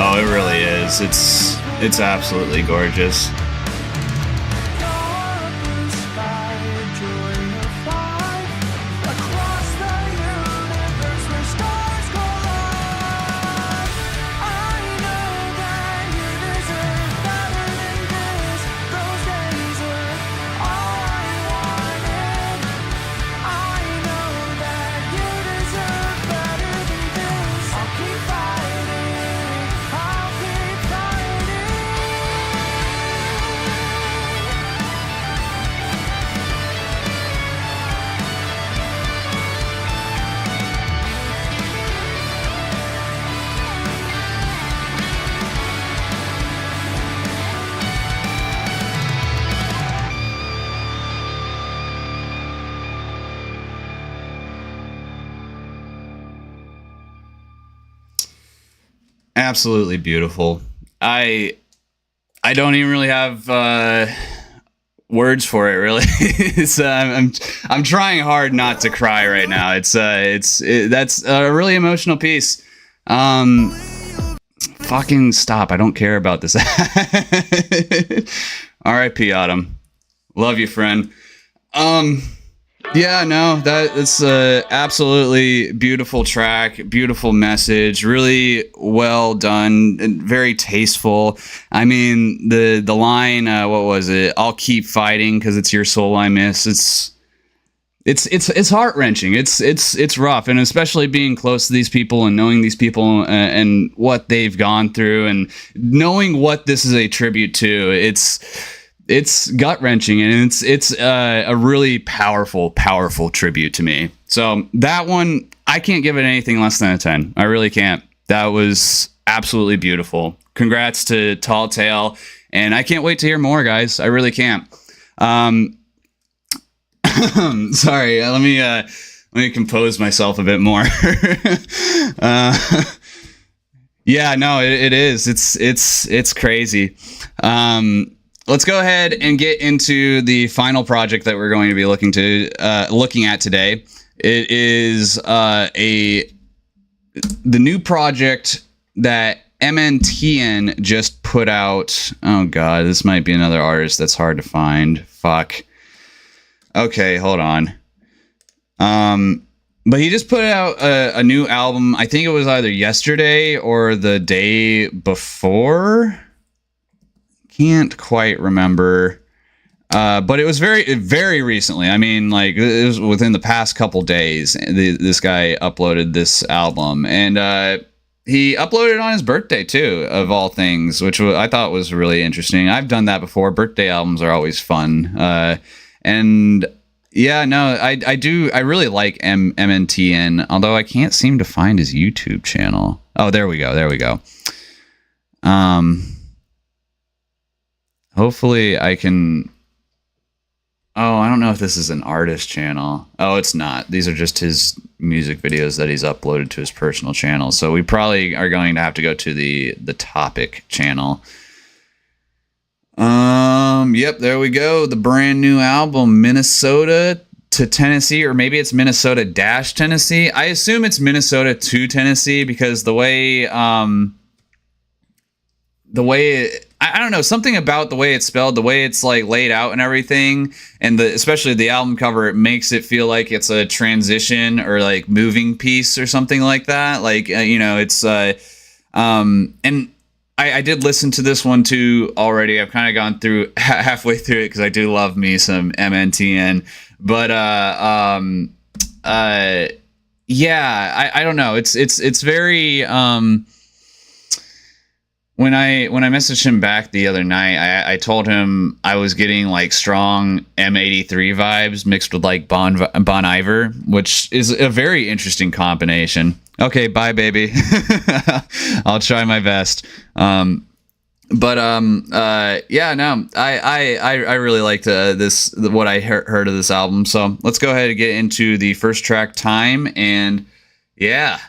Oh, it really is. It's absolutely gorgeous. Absolutely beautiful. I don't even really have words for it. Really, I'm trying hard not to cry right now. That's a really emotional piece. Fucking stop! I don't care about this. R.I.P. Autumn. Love you, friend. Yeah, no, that's a absolutely beautiful track, beautiful message, really well done, and very tasteful. I mean, the line, what was it? I'll keep fighting because it's your soul I miss. It's heart-wrenching. It's rough, and especially being close to these people and knowing these people and what they've gone through and knowing what this is a tribute to. It's gut-wrenching, and it's a really powerful tribute to me. So that one, I can't give it anything less than a 10. I really can't. That was absolutely beautiful. Congrats to Tall Tale, and I can't wait to hear more, guys. I really can't. Sorry, let me compose myself a bit more. Yeah, no, it is. It's crazy. Let's go ahead and get into the final project that we're going to be looking at today. It is the new project that MNTN just put out. Oh god, this might be another artist that's hard to find. Fuck. Okay, hold on. But he just put out a new album. I think it was either yesterday or the day before. Can't quite remember, but it was very, very recently. I mean, like, it was within the past couple days. This guy uploaded this album, and he uploaded it on his birthday too, of all things, which I thought was really interesting. I've done that before. Birthday albums are always fun, and yeah, no, I do. I really like MNTN, although I can't seem to find his YouTube channel. Oh, there we go. Hopefully I can... Oh, I don't know if this is an artist channel. Oh, it's not. These are just his music videos that he's uploaded to his personal channel. So we probably are going to have to go to the topic channel. Yep, there we go. The brand new album, Minnesota to Tennessee, or maybe it's Minnesota - Tennessee. I assume it's Minnesota to Tennessee because the way I don't know, something about the way it's spelled, the way it's like laid out and everything, and especially the album cover, it makes it feel like it's a transition or like moving piece or something like that. Like, it's and I did listen to this one too already. I've kind of gone through halfway through it because I do love me some MNTN, but yeah, I don't know. It's very When I messaged him back the other night, I told him I was getting like strong M83 vibes mixed with like Bon Iver, which is a very interesting combination. Okay, bye, baby. I'll try my best. Yeah, no, I really liked what I heard of this album. So let's go ahead and get into the first track, Time, and yeah.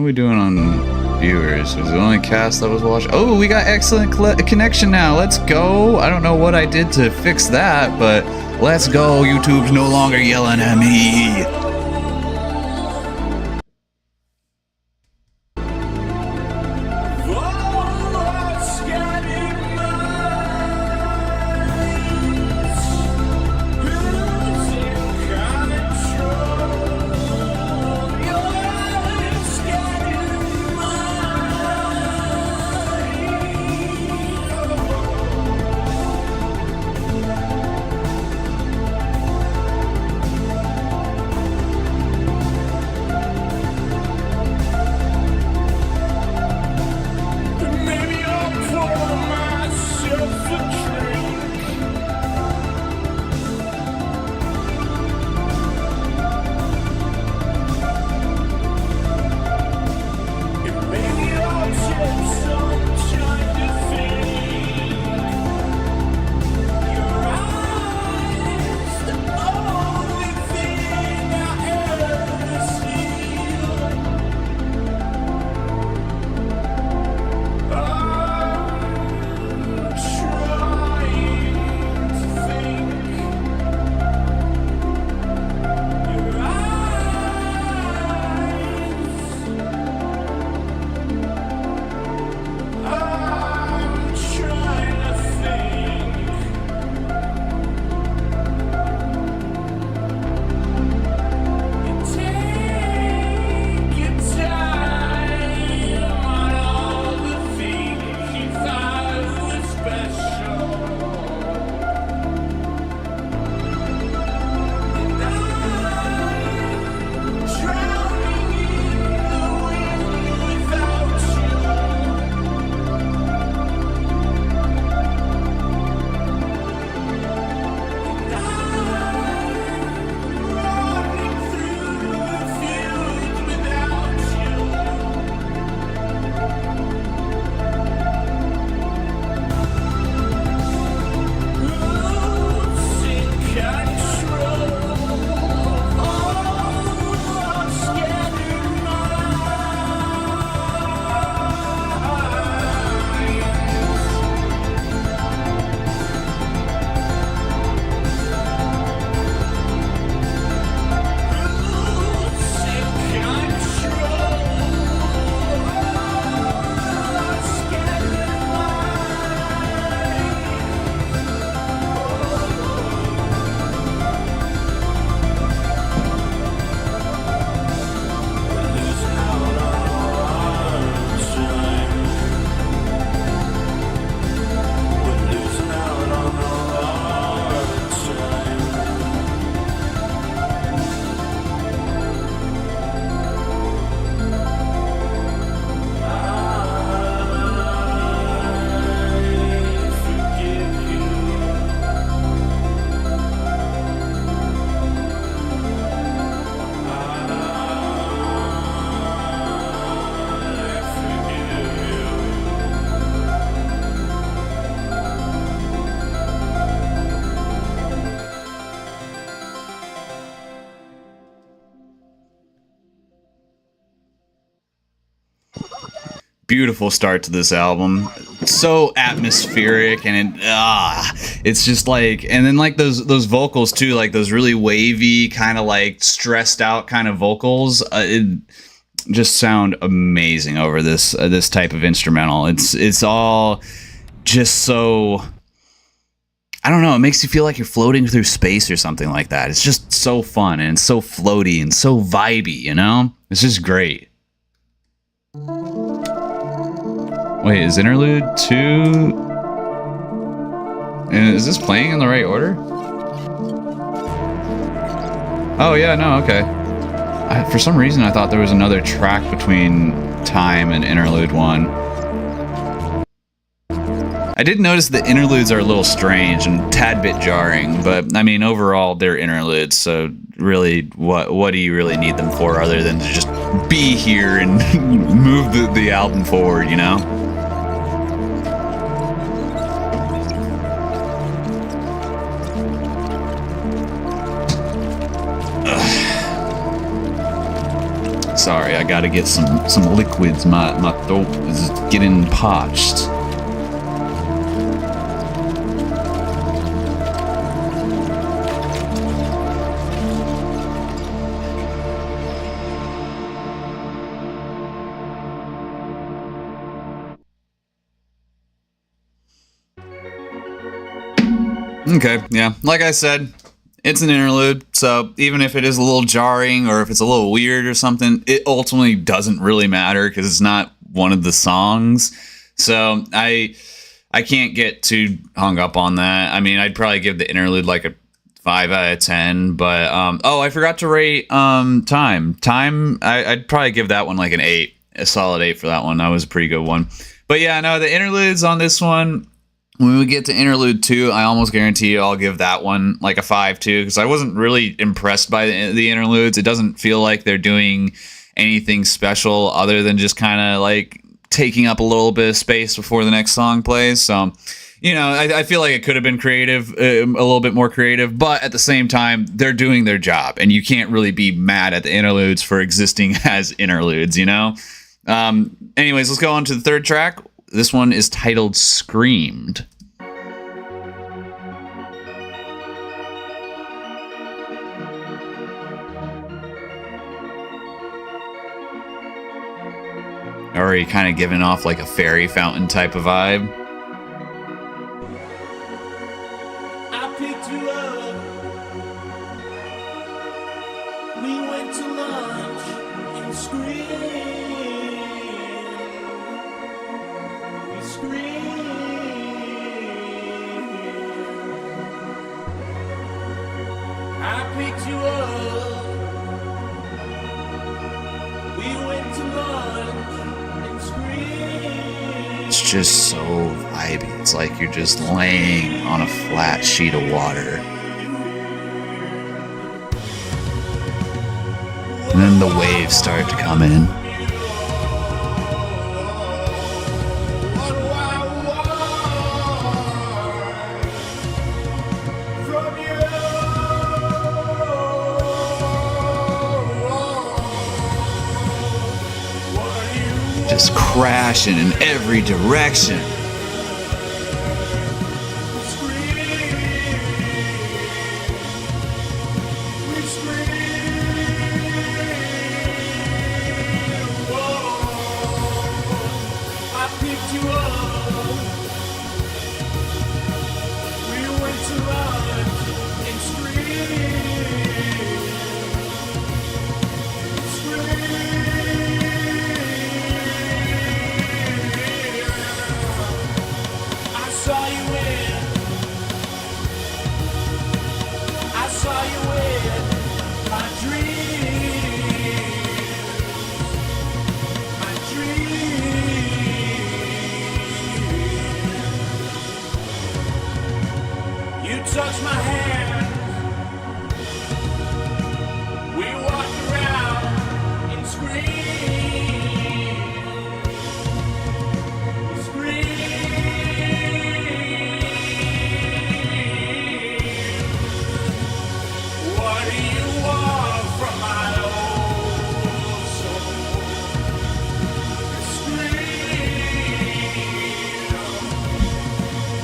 are we doing on viewers? Was it only cast that was watching? Oh, we got excellent connection now. Let's go. I don't know what I did to fix that, but let's go. YouTube's no longer yelling at me. Beautiful start to this album. So atmospheric, and it's just like, and then like those vocals too, like those really wavy kind of like stressed out kind of vocals. It just sound amazing over this type of instrumental. It's all just so, I don't know, it makes you feel like you're floating through space or something like that. It's just so fun and so floaty and so vibey, you know? It's just great. Wait, is Interlude 2? And is this playing in the right order? Oh yeah, no, okay. For some reason I thought there was another track between Time and Interlude 1. I did notice the interludes are a little strange and tad bit jarring, but I mean overall they're interludes, so really what do you really need them for other than to just be here and move the album forward, you know? Sorry, I gotta get some liquids. My throat is getting parched. Okay, yeah, like I said, it's an interlude, so even if it is a little jarring or if it's a little weird or something, it ultimately doesn't really matter because it's not one of the songs. So I can't get too hung up on that. I mean, I'd probably give the interlude like a 5 out of 10, but oh, I forgot to rate Time. I'd probably give that one like an 8, a solid 8 for that one. That was a pretty good one. But yeah, no, the interludes on this one, when we get to interlude 2, I almost guarantee you I'll give that one like a 5 too, because I wasn't really impressed by the interludes. It doesn't feel like they're doing anything special other than just kind of like taking up a little bit of space before the next song plays. So, you know, I feel like it could have been creative, a little bit more creative, but at the same time, they're doing their job, and you can't really be mad at the interludes for existing as interludes, you know? Anyways, let's go on to the third track. This one is titled Screamed. Already kind of giving off like a fairy fountain type of vibe. I picked you up. We went to lunch and screamed. We screamed. I picked you up. We went to lunch. It's just so vibey. It's like you're just laying on a flat sheet of water. And then the waves start to come in. Just crashing in every direction. Touch my hand. We walked around and screamed. What do you want from my old soul?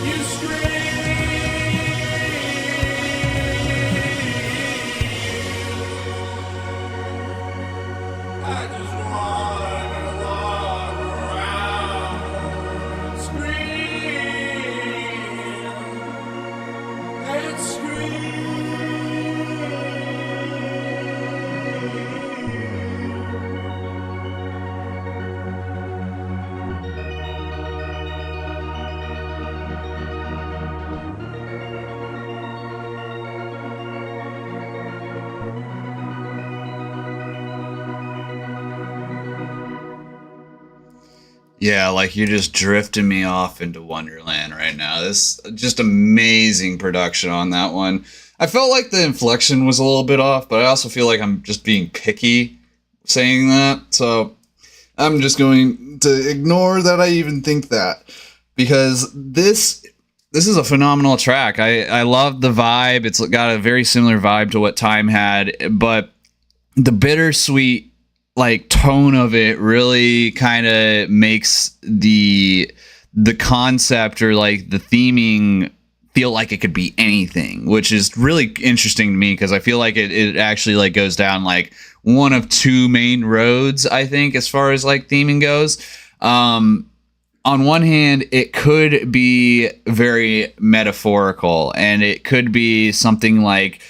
You scream. Yeah, like you're just drifting me off into Wonderland right now. This just amazing production on that one. I felt like the inflection was a little bit off, but I also feel like I'm just being picky saying that. So I'm just going to ignore that I even think that, because this is a phenomenal track. I love the vibe. It's got a very similar vibe to what Time had, but the bittersweet like tone of it really kind of makes the concept or like the theming feel like it could be anything, which is really interesting to me because I feel like it actually like goes down like one of two main roads, I think, as far as like theming goes. On one hand, it could be very metaphorical, and it could be something like,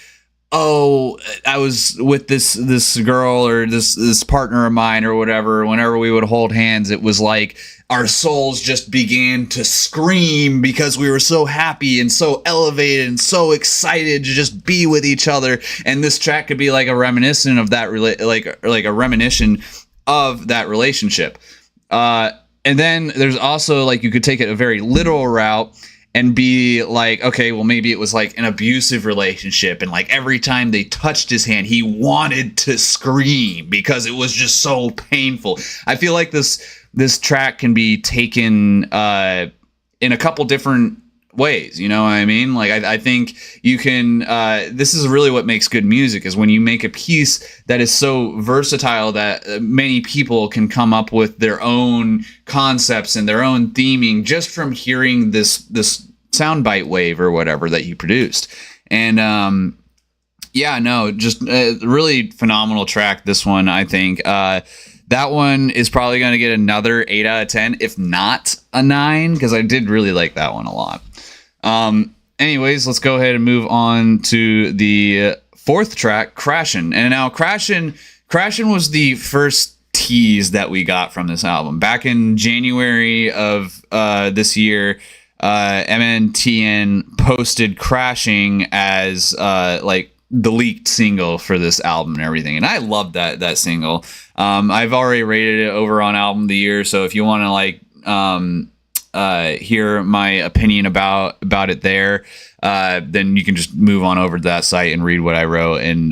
oh, I was with this girl or this partner of mine or whatever. Whenever we would hold hands, it was like our souls just began to scream because we were so happy and so elevated and so excited to just be with each other. And this track could be like a reminiscent of that, like a reminiscence of that relationship. And then there's also like, you could take it a very literal route and be like, okay, well, maybe it was like an abusive relationship. And like every time they touched his hand, he wanted to scream because it was just so painful. I feel like this track can be taken in a couple different ways. You know what I mean? Like, I think you can, this is really what makes good music, is when you make a piece that is so versatile that many people can come up with their own concepts and their own theming just from hearing this soundbite wave or whatever that you produced. And yeah, no, just a really phenomenal track, this one, I think. That one is probably going to get another 8 out of 10, if not a 9, because I did really like that one a lot. Anyways, let's go ahead and move on to the fourth track, Crashin'. And now Crashin' was the first tease that we got from this album. Back in January of this year, MNTN posted Crashing as like the leaked single for this album and everything, and I love that single. I've already rated it over on Album of the Year, so if you want to like hear my opinion about it there, then you can just move on over to that site and read what I wrote and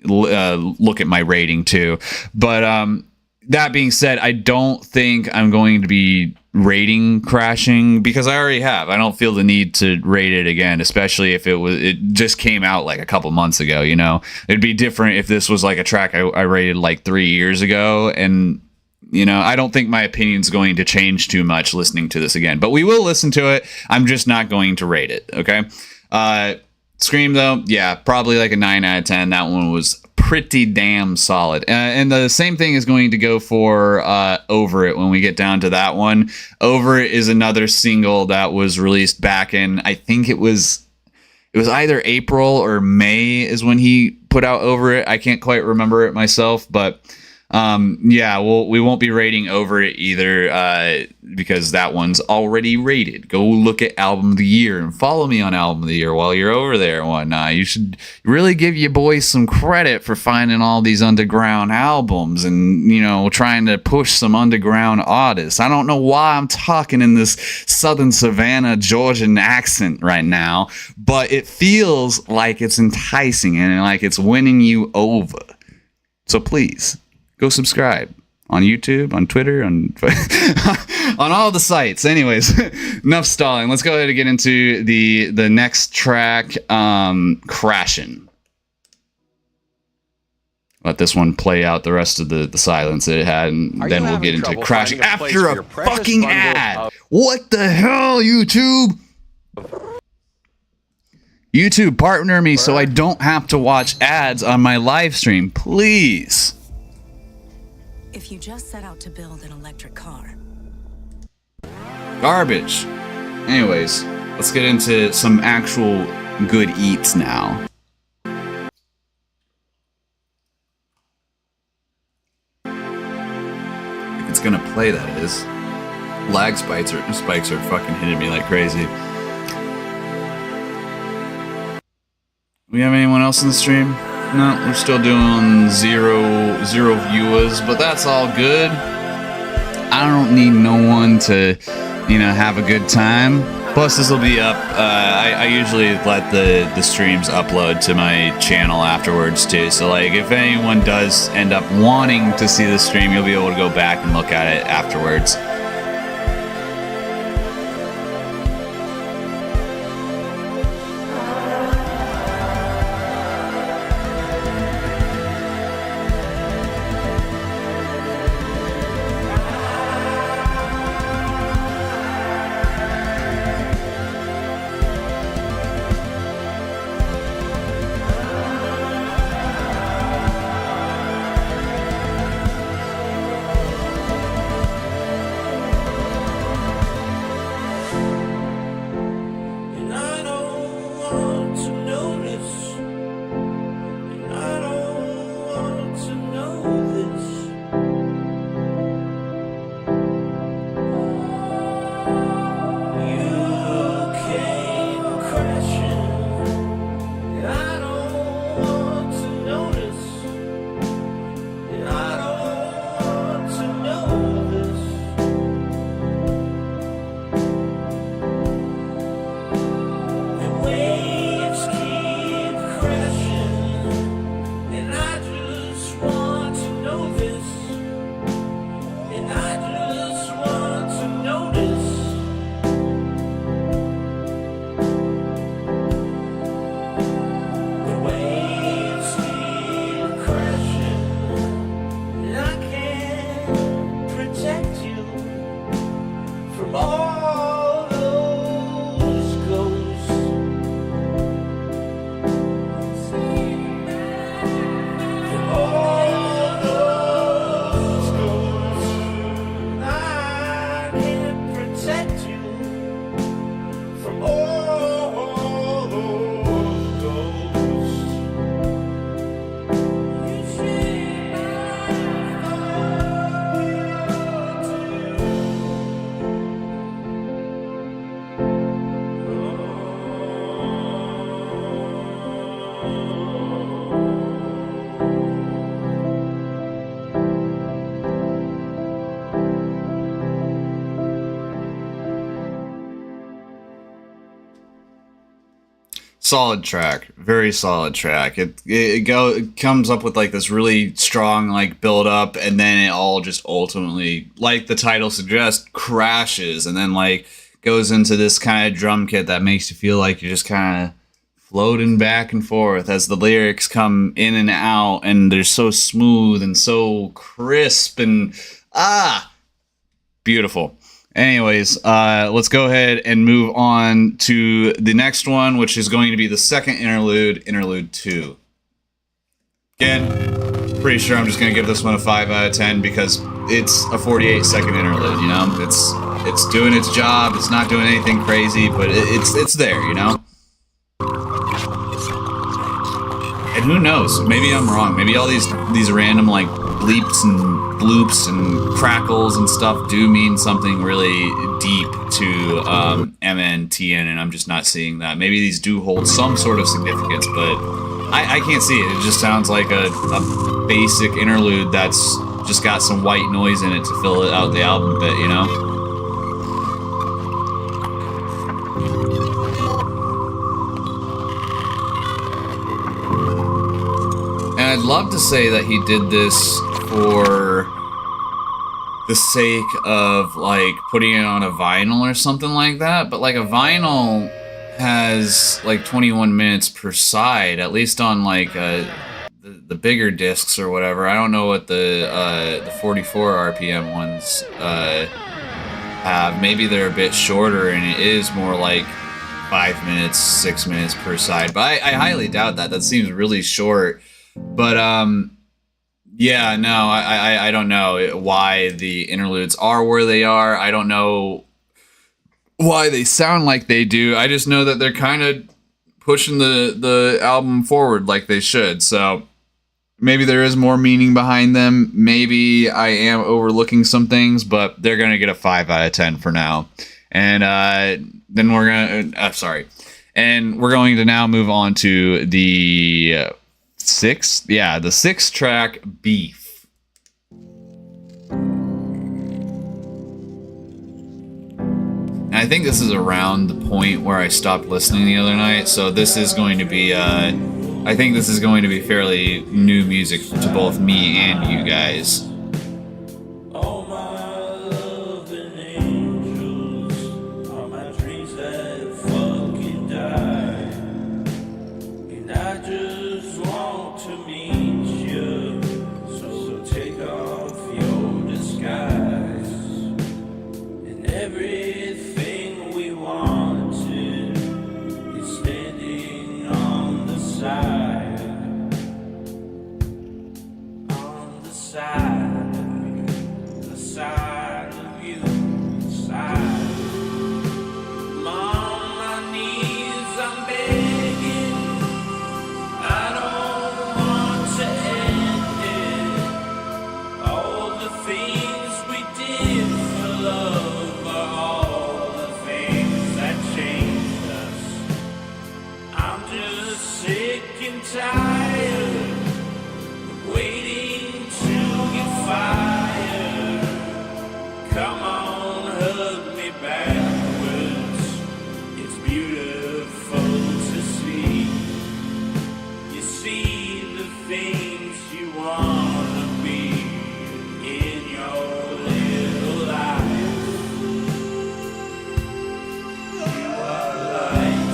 look at my rating too. But that being said, I don't think I'm going to be rating Crashing because I already have. I don't feel the need to rate it again, especially if it just came out like a couple months ago. You know, it'd be different if this was like a track I rated like 3 years ago, and you know, I don't think my opinion's going to change too much listening to this again, but we will listen to it. I'm just not going to rate it. Okay. Scream though, yeah, probably like a 9 out of 10. That one was pretty damn solid. And the same thing is going to go for Over It when we get down to that one. Over It is another single that was released back in, I think it was either April or May is when he put out Over It. I can't quite remember it myself, but yeah, we won't be rating Over It either, because that one's already rated. Go look at Album of the Year and follow me on Album of the Year while you're over there and whatnot. You should really give your boys some credit for finding all these underground albums and, you know, trying to push some underground artists. I don't know why I'm talking in this Southern Savannah, Georgian accent right now, but it feels like it's enticing and like it's winning you over. So please, go subscribe on YouTube, on Twitter, on on all the sites. Anyways, enough stalling. Let's go ahead and get into the next track, Crashin'. Let this one play out the rest of the silence it had, and then we'll get into Crashing after a fucking ad. What the hell, YouTube? YouTube, partner me so I don't have to watch ads on my live stream, please. If you just set out to build an electric car. Garbage. Anyways, let's get into some actual good eats now. If it's gonna play, that is. Lag spikes are fucking hitting me like crazy. We have anyone else in the stream? No, we're still doing zero viewers, but that's all good. I don't need no one to, you know, have a good time. Plus, this will be up. I usually let the streams upload to my channel afterwards too. So, like, if anyone does end up wanting to see the stream, you'll be able to go back and look at it afterwards. Solid track, very solid track. It comes up with like this really strong like build up, and then it all just ultimately, like the title suggests, crashes, and then like goes into this kind of drum kit that makes you feel like you're just kind of floating back and forth as the lyrics come in and out, and they're so smooth and so crisp and beautiful. Anyways, let's go ahead and move on to the next one, which is going to be the second interlude, Interlude 2. Again, pretty sure I'm just going to give this one a 5 out of 10 because it's a 48-second interlude, you know? It's doing its job, it's not doing anything crazy, but it's there, you know? And who knows? Maybe I'm wrong. Maybe all these random, like, bleeps and bloops and crackles and stuff do mean something really deep to MNTN, and I'm just not seeing that. Maybe these do hold some sort of significance, but I can't see it. It just sounds like a basic interlude that's just got some white noise in it to fill it out the album bit, you know? I'd love to say that he did this for the sake of like putting it on a vinyl or something like that, but like a vinyl has like 21 minutes per side, at least on like the bigger discs or whatever. I don't know what the 44 RPM ones have. Maybe they're a bit shorter and it is more like 5 minutes, 6 minutes per side, but I highly doubt that. That seems really short. But yeah, no, I don't know why the interludes are where they are. I don't know why they sound like they do. I just know that they're kind of pushing the album forward like they should. So maybe there is more meaning behind them. Maybe I am overlooking some things, but they're going to get a 5 out of 10 for now. And then we're going to, and we're going to now move on to the the sixth track, Beef. And I think this is around the point where I stopped listening the other night, so this is going to be I think this is going to be fairly new music to both me and you guys. wanna be in your little life. You are light,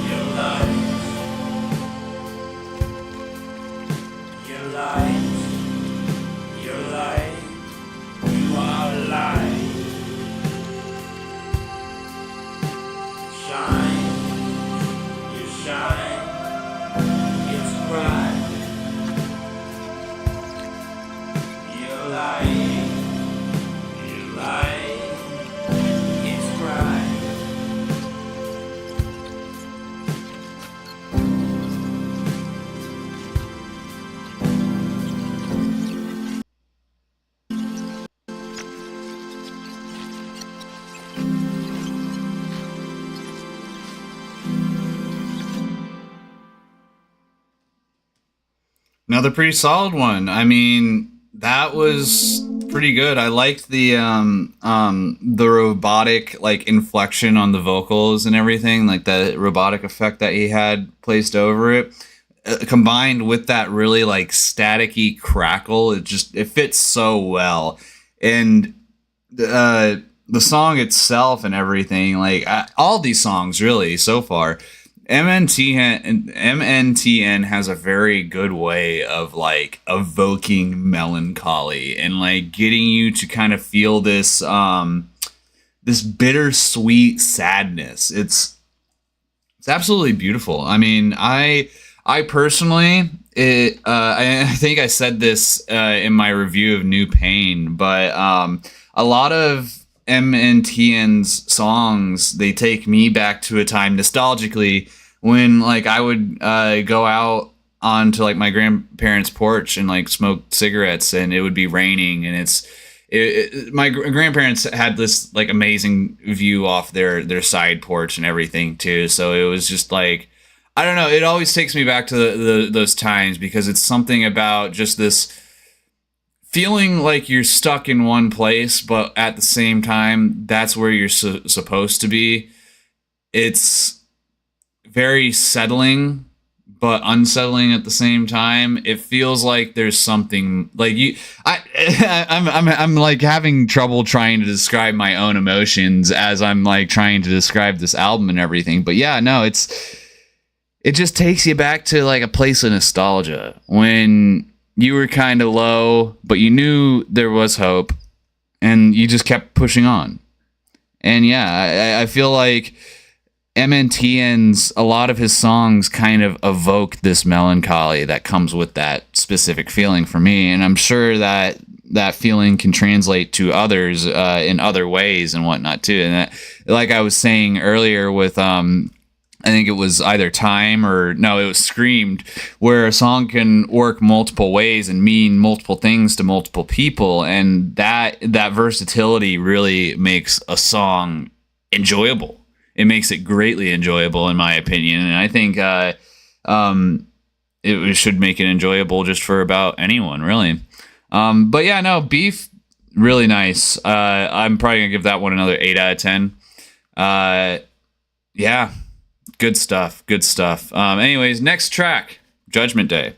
you're light, you're light, you're light, you are light. Shine, you shine, it's bright. You're light, it's bright. Another pretty solid one. I mean, that was pretty good. I liked the robotic like inflection on the vocals and everything, like the robotic effect that he had placed over it, combined with that really like staticky crackle. It fits so well, and the song itself and everything, like all these songs really so far. MNTN has a very good way of like evoking melancholy and like getting you to kind of feel this this bittersweet sadness. It's absolutely beautiful. I mean, I personally, I think I said this in my review of New Pain, but a lot of MNTN's songs, they take me back to a time nostalgically when like I would go out onto like my grandparents' porch and like smoke cigarettes, and it would be raining, and my grandparents had this like amazing view off their side porch and everything too. So it was just like, I don't know, it always takes me back to those times, because it's something about just this feeling like you're stuck in one place, but at the same time, that's where you're supposed to be. It's very settling, but unsettling at the same time. It feels like there's something like I'm like having trouble trying to describe my own emotions as I'm like trying to describe this album and everything. But yeah, no, it just takes you back to like a place of nostalgia when you were kind of low, but you knew there was hope, and you just kept pushing on. And yeah, I feel like MNTN's, a lot of his songs kind of evoke this melancholy that comes with that specific feeling for me. And I'm sure that feeling can translate to others in other ways and whatnot too. And that, like I was saying earlier with, I think it was either Time or no, it was Screamed, where a song can work multiple ways and mean multiple things to multiple people. And that versatility really makes a song enjoyable. It makes it greatly enjoyable, in my opinion, and I think it should make it enjoyable just for about anyone, really. But yeah, no, Beef, really nice. I'm probably gonna give that one another 8 out of 10. Yeah, good stuff. Good stuff. Anyways, next track, Judgment Day.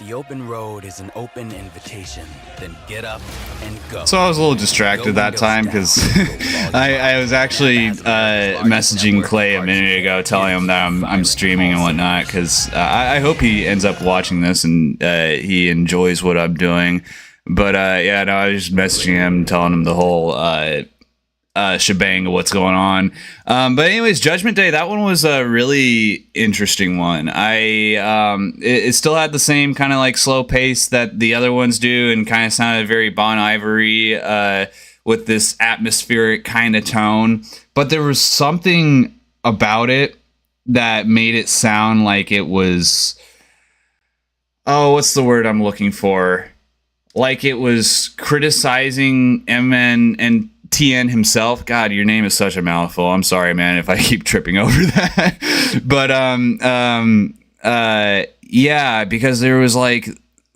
the open road is an open invitation, then get up and go. So I was a little distracted that time because I was actually messaging Clay a minute ago telling him that I'm streaming and whatnot, because I hope he ends up watching this and he enjoys what I'm doing. But yeah, no, I was just messaging him, telling him the whole shebang of what's going on. But anyways, Judgment Day, that one was a really interesting one. It still had the same kind of like slow pace that the other ones do, and kind of sounded very Bon Ivory with this atmospheric kind of tone. But there was something about it that made it sound like it was, oh, what's the word I'm looking for? Like it was criticizing MNTN himself. God, your name is such a mouthful. I'm sorry, man, if I keep tripping over that. But yeah, because there was like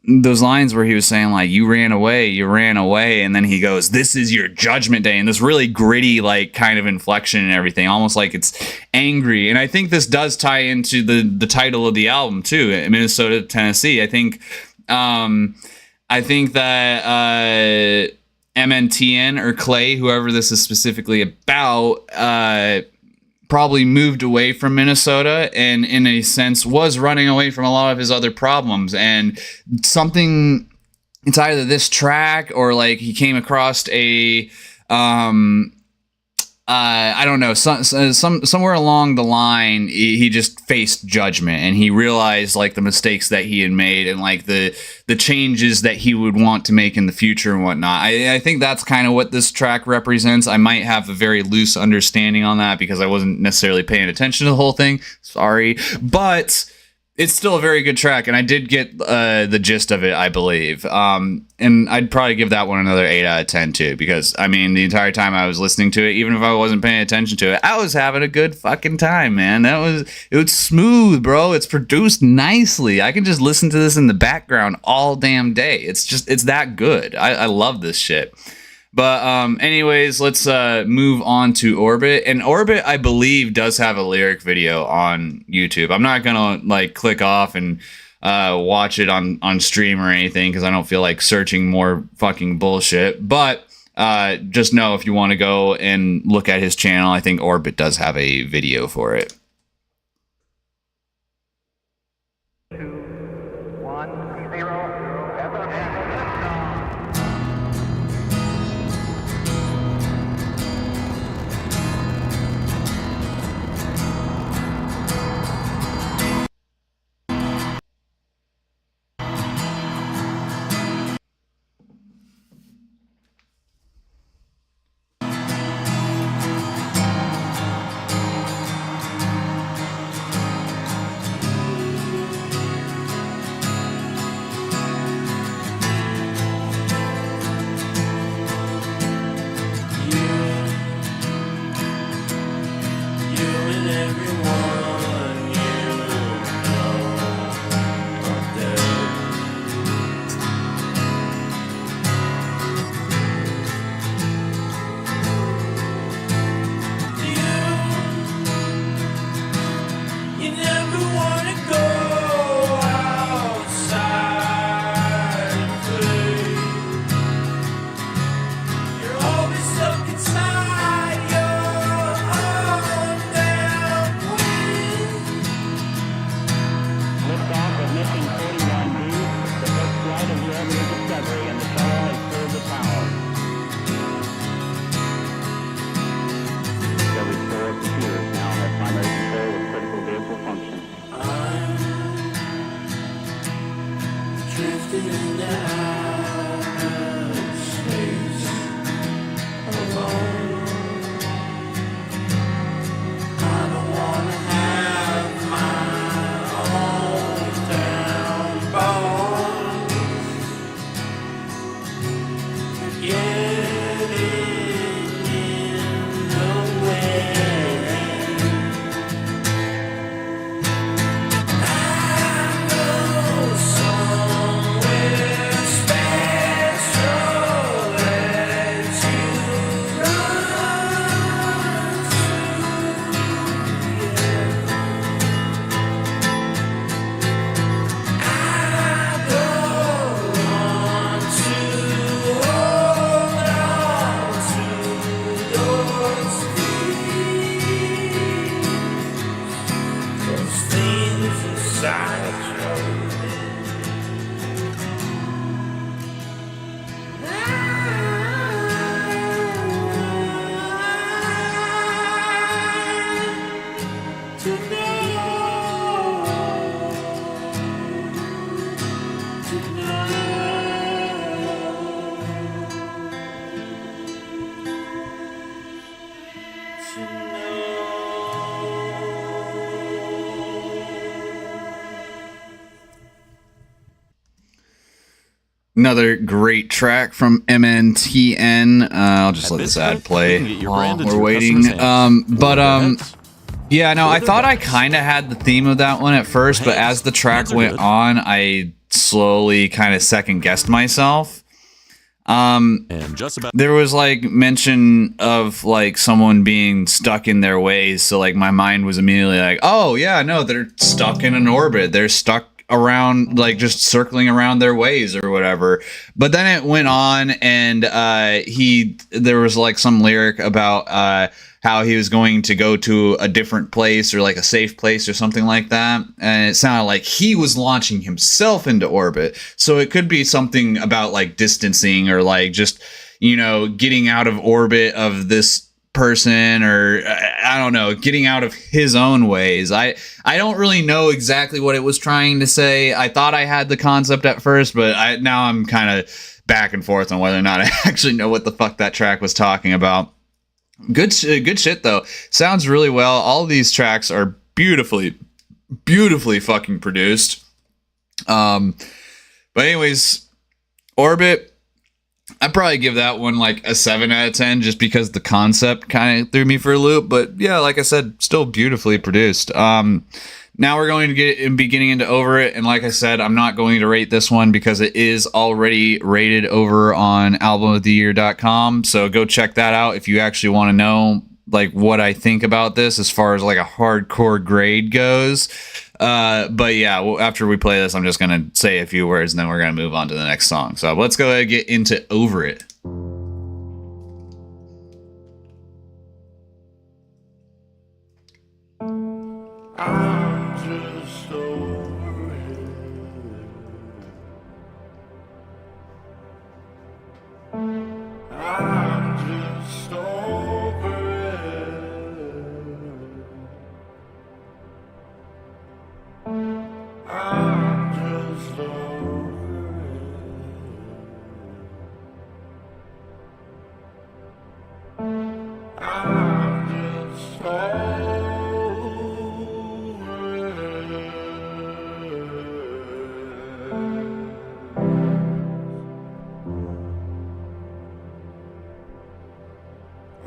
those lines where he was saying like, you ran away, and then he goes, this is your judgment day, and this really gritty like kind of inflection and everything, almost like it's angry. And I think this does tie into the title of the album too, Minnesota, Tennessee. I think that MNTN or Clay, whoever this is specifically about, probably moved away from Minnesota and in a sense was running away from a lot of his other problems. And something, it's either this track or like he came across a I don't know, somewhere along the line, he just faced judgment, and he realized like the mistakes that he had made and like the changes that he would want to make in the future and whatnot. I think that's kind of what this track represents. I might have a very loose understanding on that because I wasn't necessarily paying attention to the whole thing. Sorry, but it's still a very good track, and I did get the gist of it, I believe. And I'd probably give that one another 8 out of 10 too, because I mean, the entire time I was listening to it, even if I wasn't paying attention to it, I was having a good fucking time, man. It was smooth, bro. It's produced nicely. I can just listen to this in the background all damn day. It's that good. I love this shit. But anyways, let's move on to Orbit. And Orbit, I believe, does have a lyric video on YouTube. I'm not gonna like click off and watch it on stream or anything because I don't feel like searching more fucking bullshit. But just know if you want to go and look at his channel, I think Orbit does have a video for it. 2, 1, 0. Another great track from MNTN. I'll just let this ad play while we're waiting. Yeah, no, I thought I kind of had the theme of that one at first, but as the track went on, I slowly kind of second guessed myself. There was like mention of like someone being stuck in their ways, so like my mind was immediately like, oh yeah, no, they're stuck in an orbit. They're stuck around, like just circling around their ways or whatever. But then it went on, and there was like some lyric about how he was going to go to a different place or like a safe place or something like that, and it sounded like he was launching himself into orbit. So it could be something about like distancing or like just, you know, getting out of orbit of this person, or I don't know, getting out of his own ways. I don't really know exactly what it was trying to say. I thought I had the concept at first, but now I'm kind of back and forth on whether or not I actually know what the fuck that track was talking about. Good shit though. Sounds really well. All of these tracks are beautifully fucking produced. But anyways, Orbit, I'd probably give that one like a 7 out of 10 just because the concept kind of threw me for a loop. But yeah, like I said, still beautifully produced. Now we're going to be getting into Over It. And like I said, I'm not going to rate this one because it is already rated over on albumoftheyear.com. So go check that out if you actually want to know like what I think about this as far as like a hardcore grade goes. But yeah, after we play this, I'm just going to say a few words and then we're going to move on to the next song. So let's go ahead and get into Over It.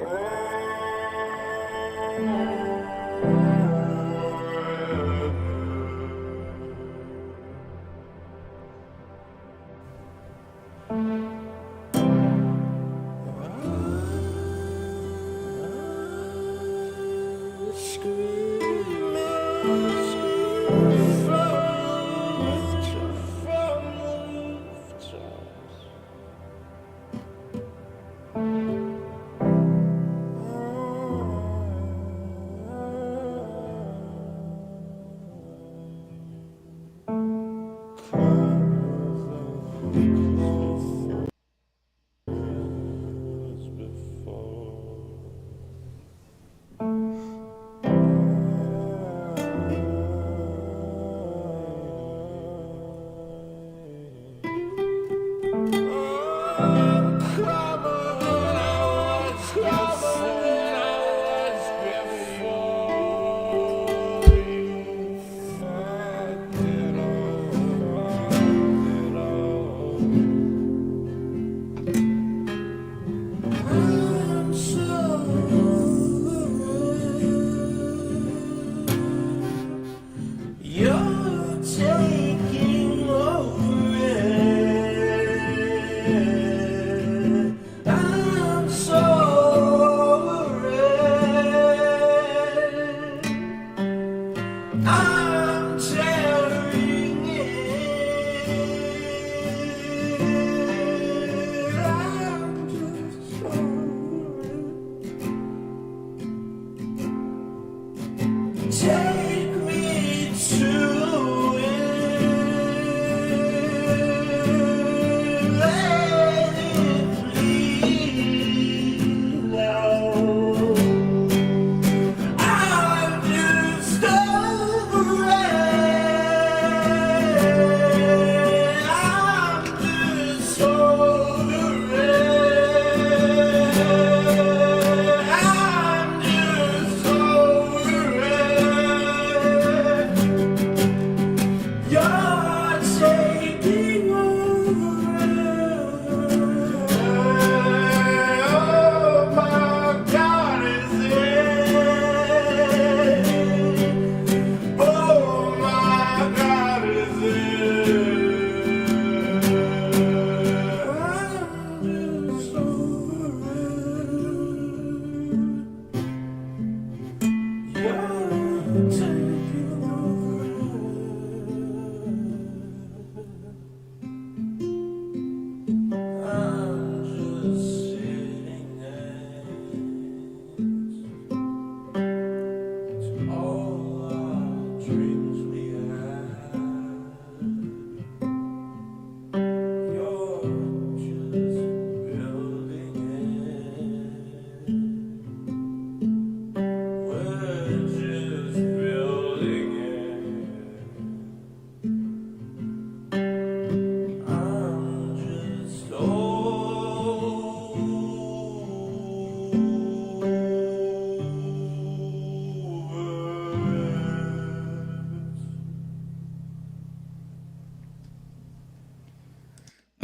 Oh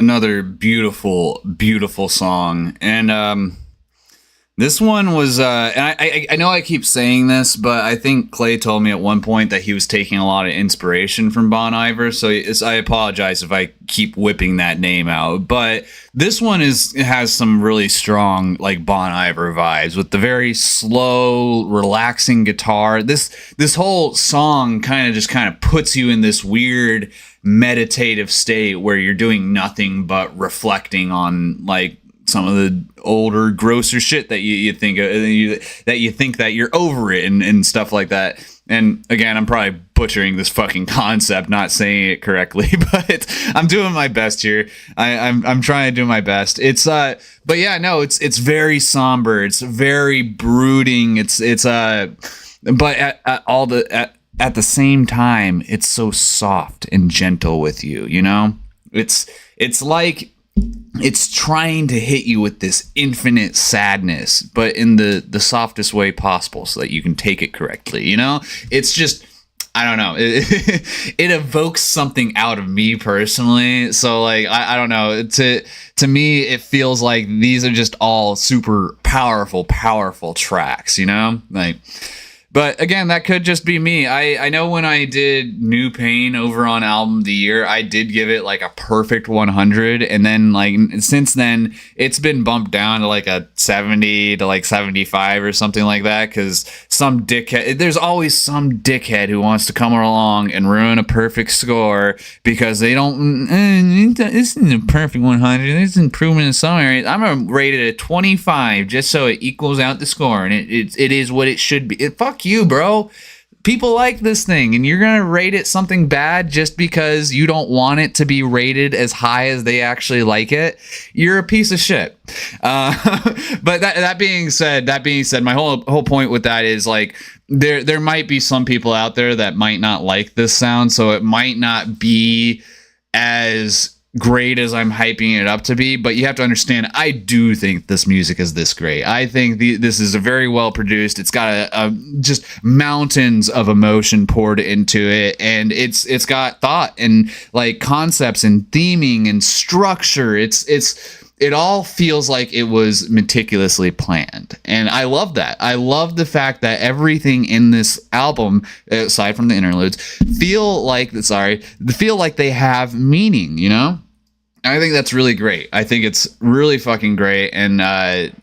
another beautiful, beautiful song. And this one was, and I know I keep saying this, but I think Clay told me at one point that he was taking a lot of inspiration from Bon Iver. So I apologize if I keep whipping that name out. But this one has some really strong like Bon Iver vibes with the very slow, relaxing guitar. This whole song kind of puts you in this weird meditative state where you're doing nothing but reflecting on like some of the older, grosser shit that you think that you're over it and stuff like that. And again, I'm probably butchering this fucking concept, not saying it correctly, but I'm doing my best here. I'm trying to do my best. But yeah, no, it's very somber. It's very brooding. But at the same time, it's so soft and gentle with you. You know, it's like it's trying to hit you with this infinite sadness, but in the softest way possible so that you can take it correctly. You know, it's just, I don't know. It evokes something out of me personally. So like, I don't know. To me, it feels like these are just all super powerful tracks, you know, like. But again, that could just be me. I know when I did New Pain over on Album of the Year, I did give it like a perfect 100. And then like since then, it's been bumped down to like a 70 to like 75 or something like that. Because there's always some dickhead who wants to come along and ruin a perfect score because they don't, this isn't a perfect 100. This is improvement in some areas. I'm going to rate it a 25 just so it equals out the score. And it is what it should be. Fuck you, bro. People like this thing and you're gonna rate it something bad just because you don't want it to be rated as high as they actually like it. You're a piece of shit. But that being said, my whole point with that is like there might be some people out there that might not like this sound, so it might not be as great as I'm hyping it up to be, but you have to understand, I do think this music is this great. I think this is a very well produced. It's got a just mountains of emotion poured into it, and it's got thought and like concepts and theming and structure. It all feels like it was meticulously planned. And I love that. I love the fact that everything in this album, aside from the interludes, feel like they have meaning, you know? I think that's really great. I think it's really fucking great and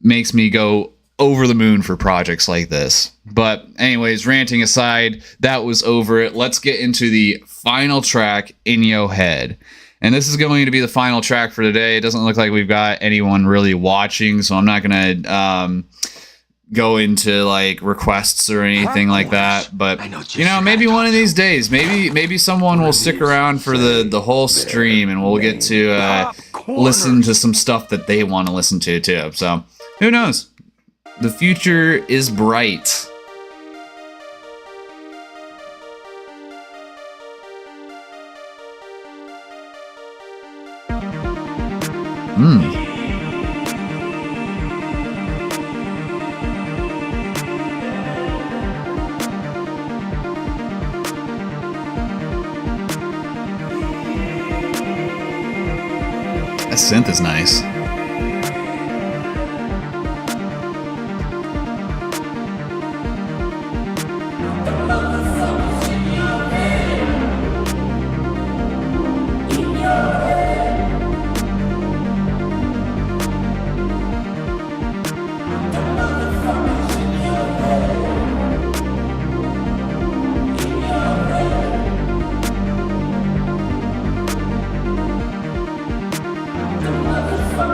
makes me go over the moon for projects like this. But anyways, ranting aside, that was over it. Let's get into the final track, In Yo Head. And this is going to be the final track for today. It doesn't look like we've got anyone really watching, so I'm not going to go into like requests or anything like that. But you know, maybe one of these days, maybe someone will stick around for the whole stream, and we'll get to listen to some stuff that they want to listen to too. So who knows? The future is bright. That synth is nice. The motherfucker.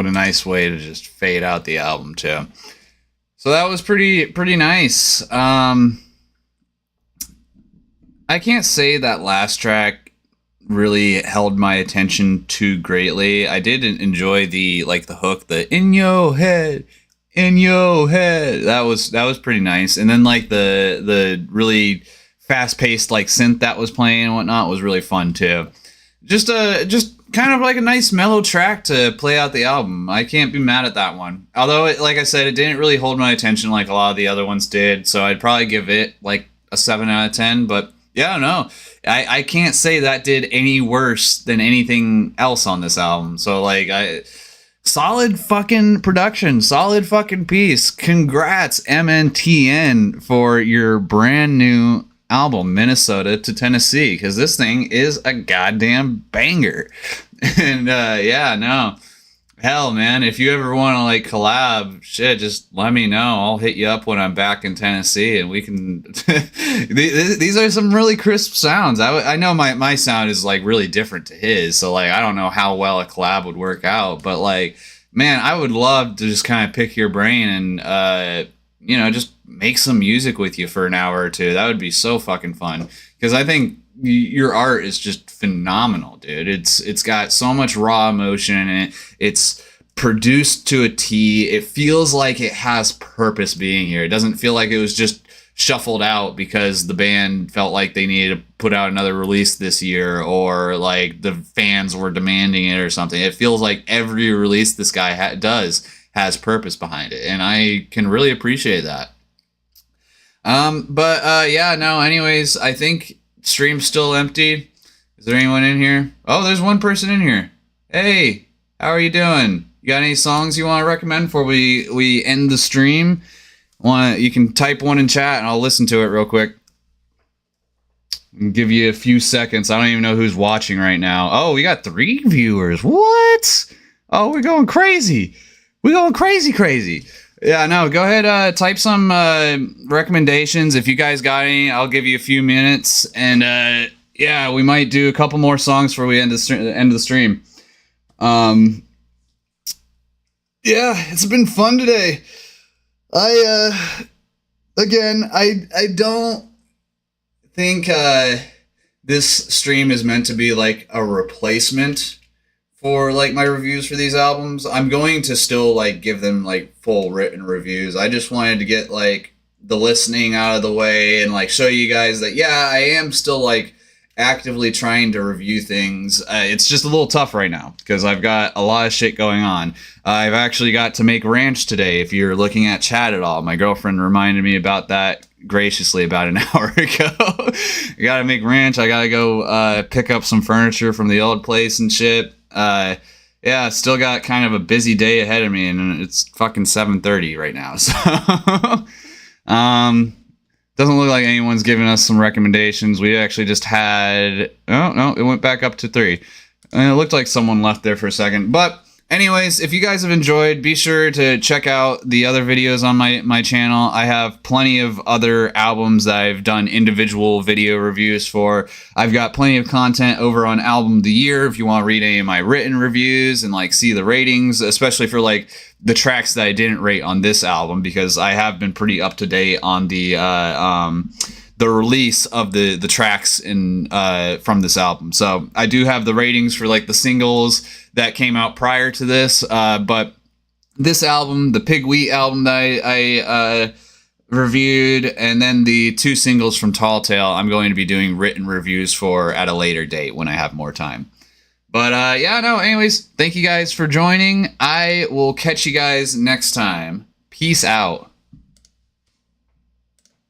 What a nice way to just fade out the album too. So that was pretty nice. I can't say that last track really held my attention too greatly. I did enjoy the hook, the in your head. That was pretty nice. And then like the really fast-paced like synth that was playing and whatnot was really fun too. Just kind of like a nice mellow track to play out the album. I can't be mad at that one. Although, like I said, it didn't really hold my attention like a lot of the other ones did. So I'd probably give it like a 7 out of 10. But yeah, no, I can't say that did any worse than anything else on this album. So like, solid fucking production, solid fucking piece. Congrats, MNTN, for your brand new album, Minnesota to Tennessee, because this thing is a goddamn banger. And yeah, no, hell, man, if you ever want to like collab, shit, just let me know. I'll hit you up when I'm back in Tennessee, and we can. These are some really crisp sounds. I know my sound is like really different to his, so like I don't know how well a collab would work out, but like, man, I would love to just kind of pick your brain and just make some music with you for an hour or two. That would be so fucking fun, because I think your art is just phenomenal, dude. It's got so much raw emotion, and it's produced to a T. It feels like it has purpose being here. It doesn't feel like it was just shuffled out because the band felt like they needed to put out another release this year, or like the fans were demanding it or something. It feels like every release this guy does has purpose behind it, and I can really appreciate that. Yeah, no, anyways, I think stream's still empty. Is there anyone in here? Oh, there's one person in here. Hey, how are you doing? You got any songs you want to recommend before we end the stream? You can type one in chat and I'll listen to it real quick. I'll give you a few seconds. I don't even know who's watching right now. Oh, we got 3 viewers. What? Oh, we're going crazy. We're going crazy. Yeah, no, go ahead, type some recommendations. If you guys got any, I'll give you a few minutes. And yeah, we might do a couple more songs before we end the stream. Yeah, it's been fun today. I don't think this stream is meant to be like a replacement for like my reviews for these albums. I'm going to still like give them like full written reviews. I just wanted to get like the listening out of the way and like show you guys that, yeah, I am still like actively trying to review things. It's just a little tough right now because I've got a lot of shit going on. I've actually got to make ranch today. If you're looking at chat at all, my girlfriend reminded me about that graciously about an hour ago. I gotta make ranch. I gotta go pick up some furniture from the old place and shit. Yeah, still got kind of a busy day ahead of me, and it's fucking 7:30 right now. So doesn't look like anyone's giving us some recommendations. We actually just had, oh no, it went back up to 3. And it looked like someone left there for a second. But anyways, if you guys have enjoyed, be sure to check out the other videos on my channel. I have plenty of other albums that I've done individual video reviews for. I've got plenty of content over on Album of the Year if you want to read any of my written reviews and like see the ratings, especially for like the tracks that I didn't rate on this album, because I have been pretty up to date on the release of the tracks in from this album. So I do have the ratings for like the singles that came out prior to this, but this album, the Pigweed album that I reviewed, and then the 2 singles from Tall Tale, I'm going to be doing written reviews for at a later date when I have more time. But yeah, no, anyways, thank you guys for joining. I will catch you guys next time. Peace out.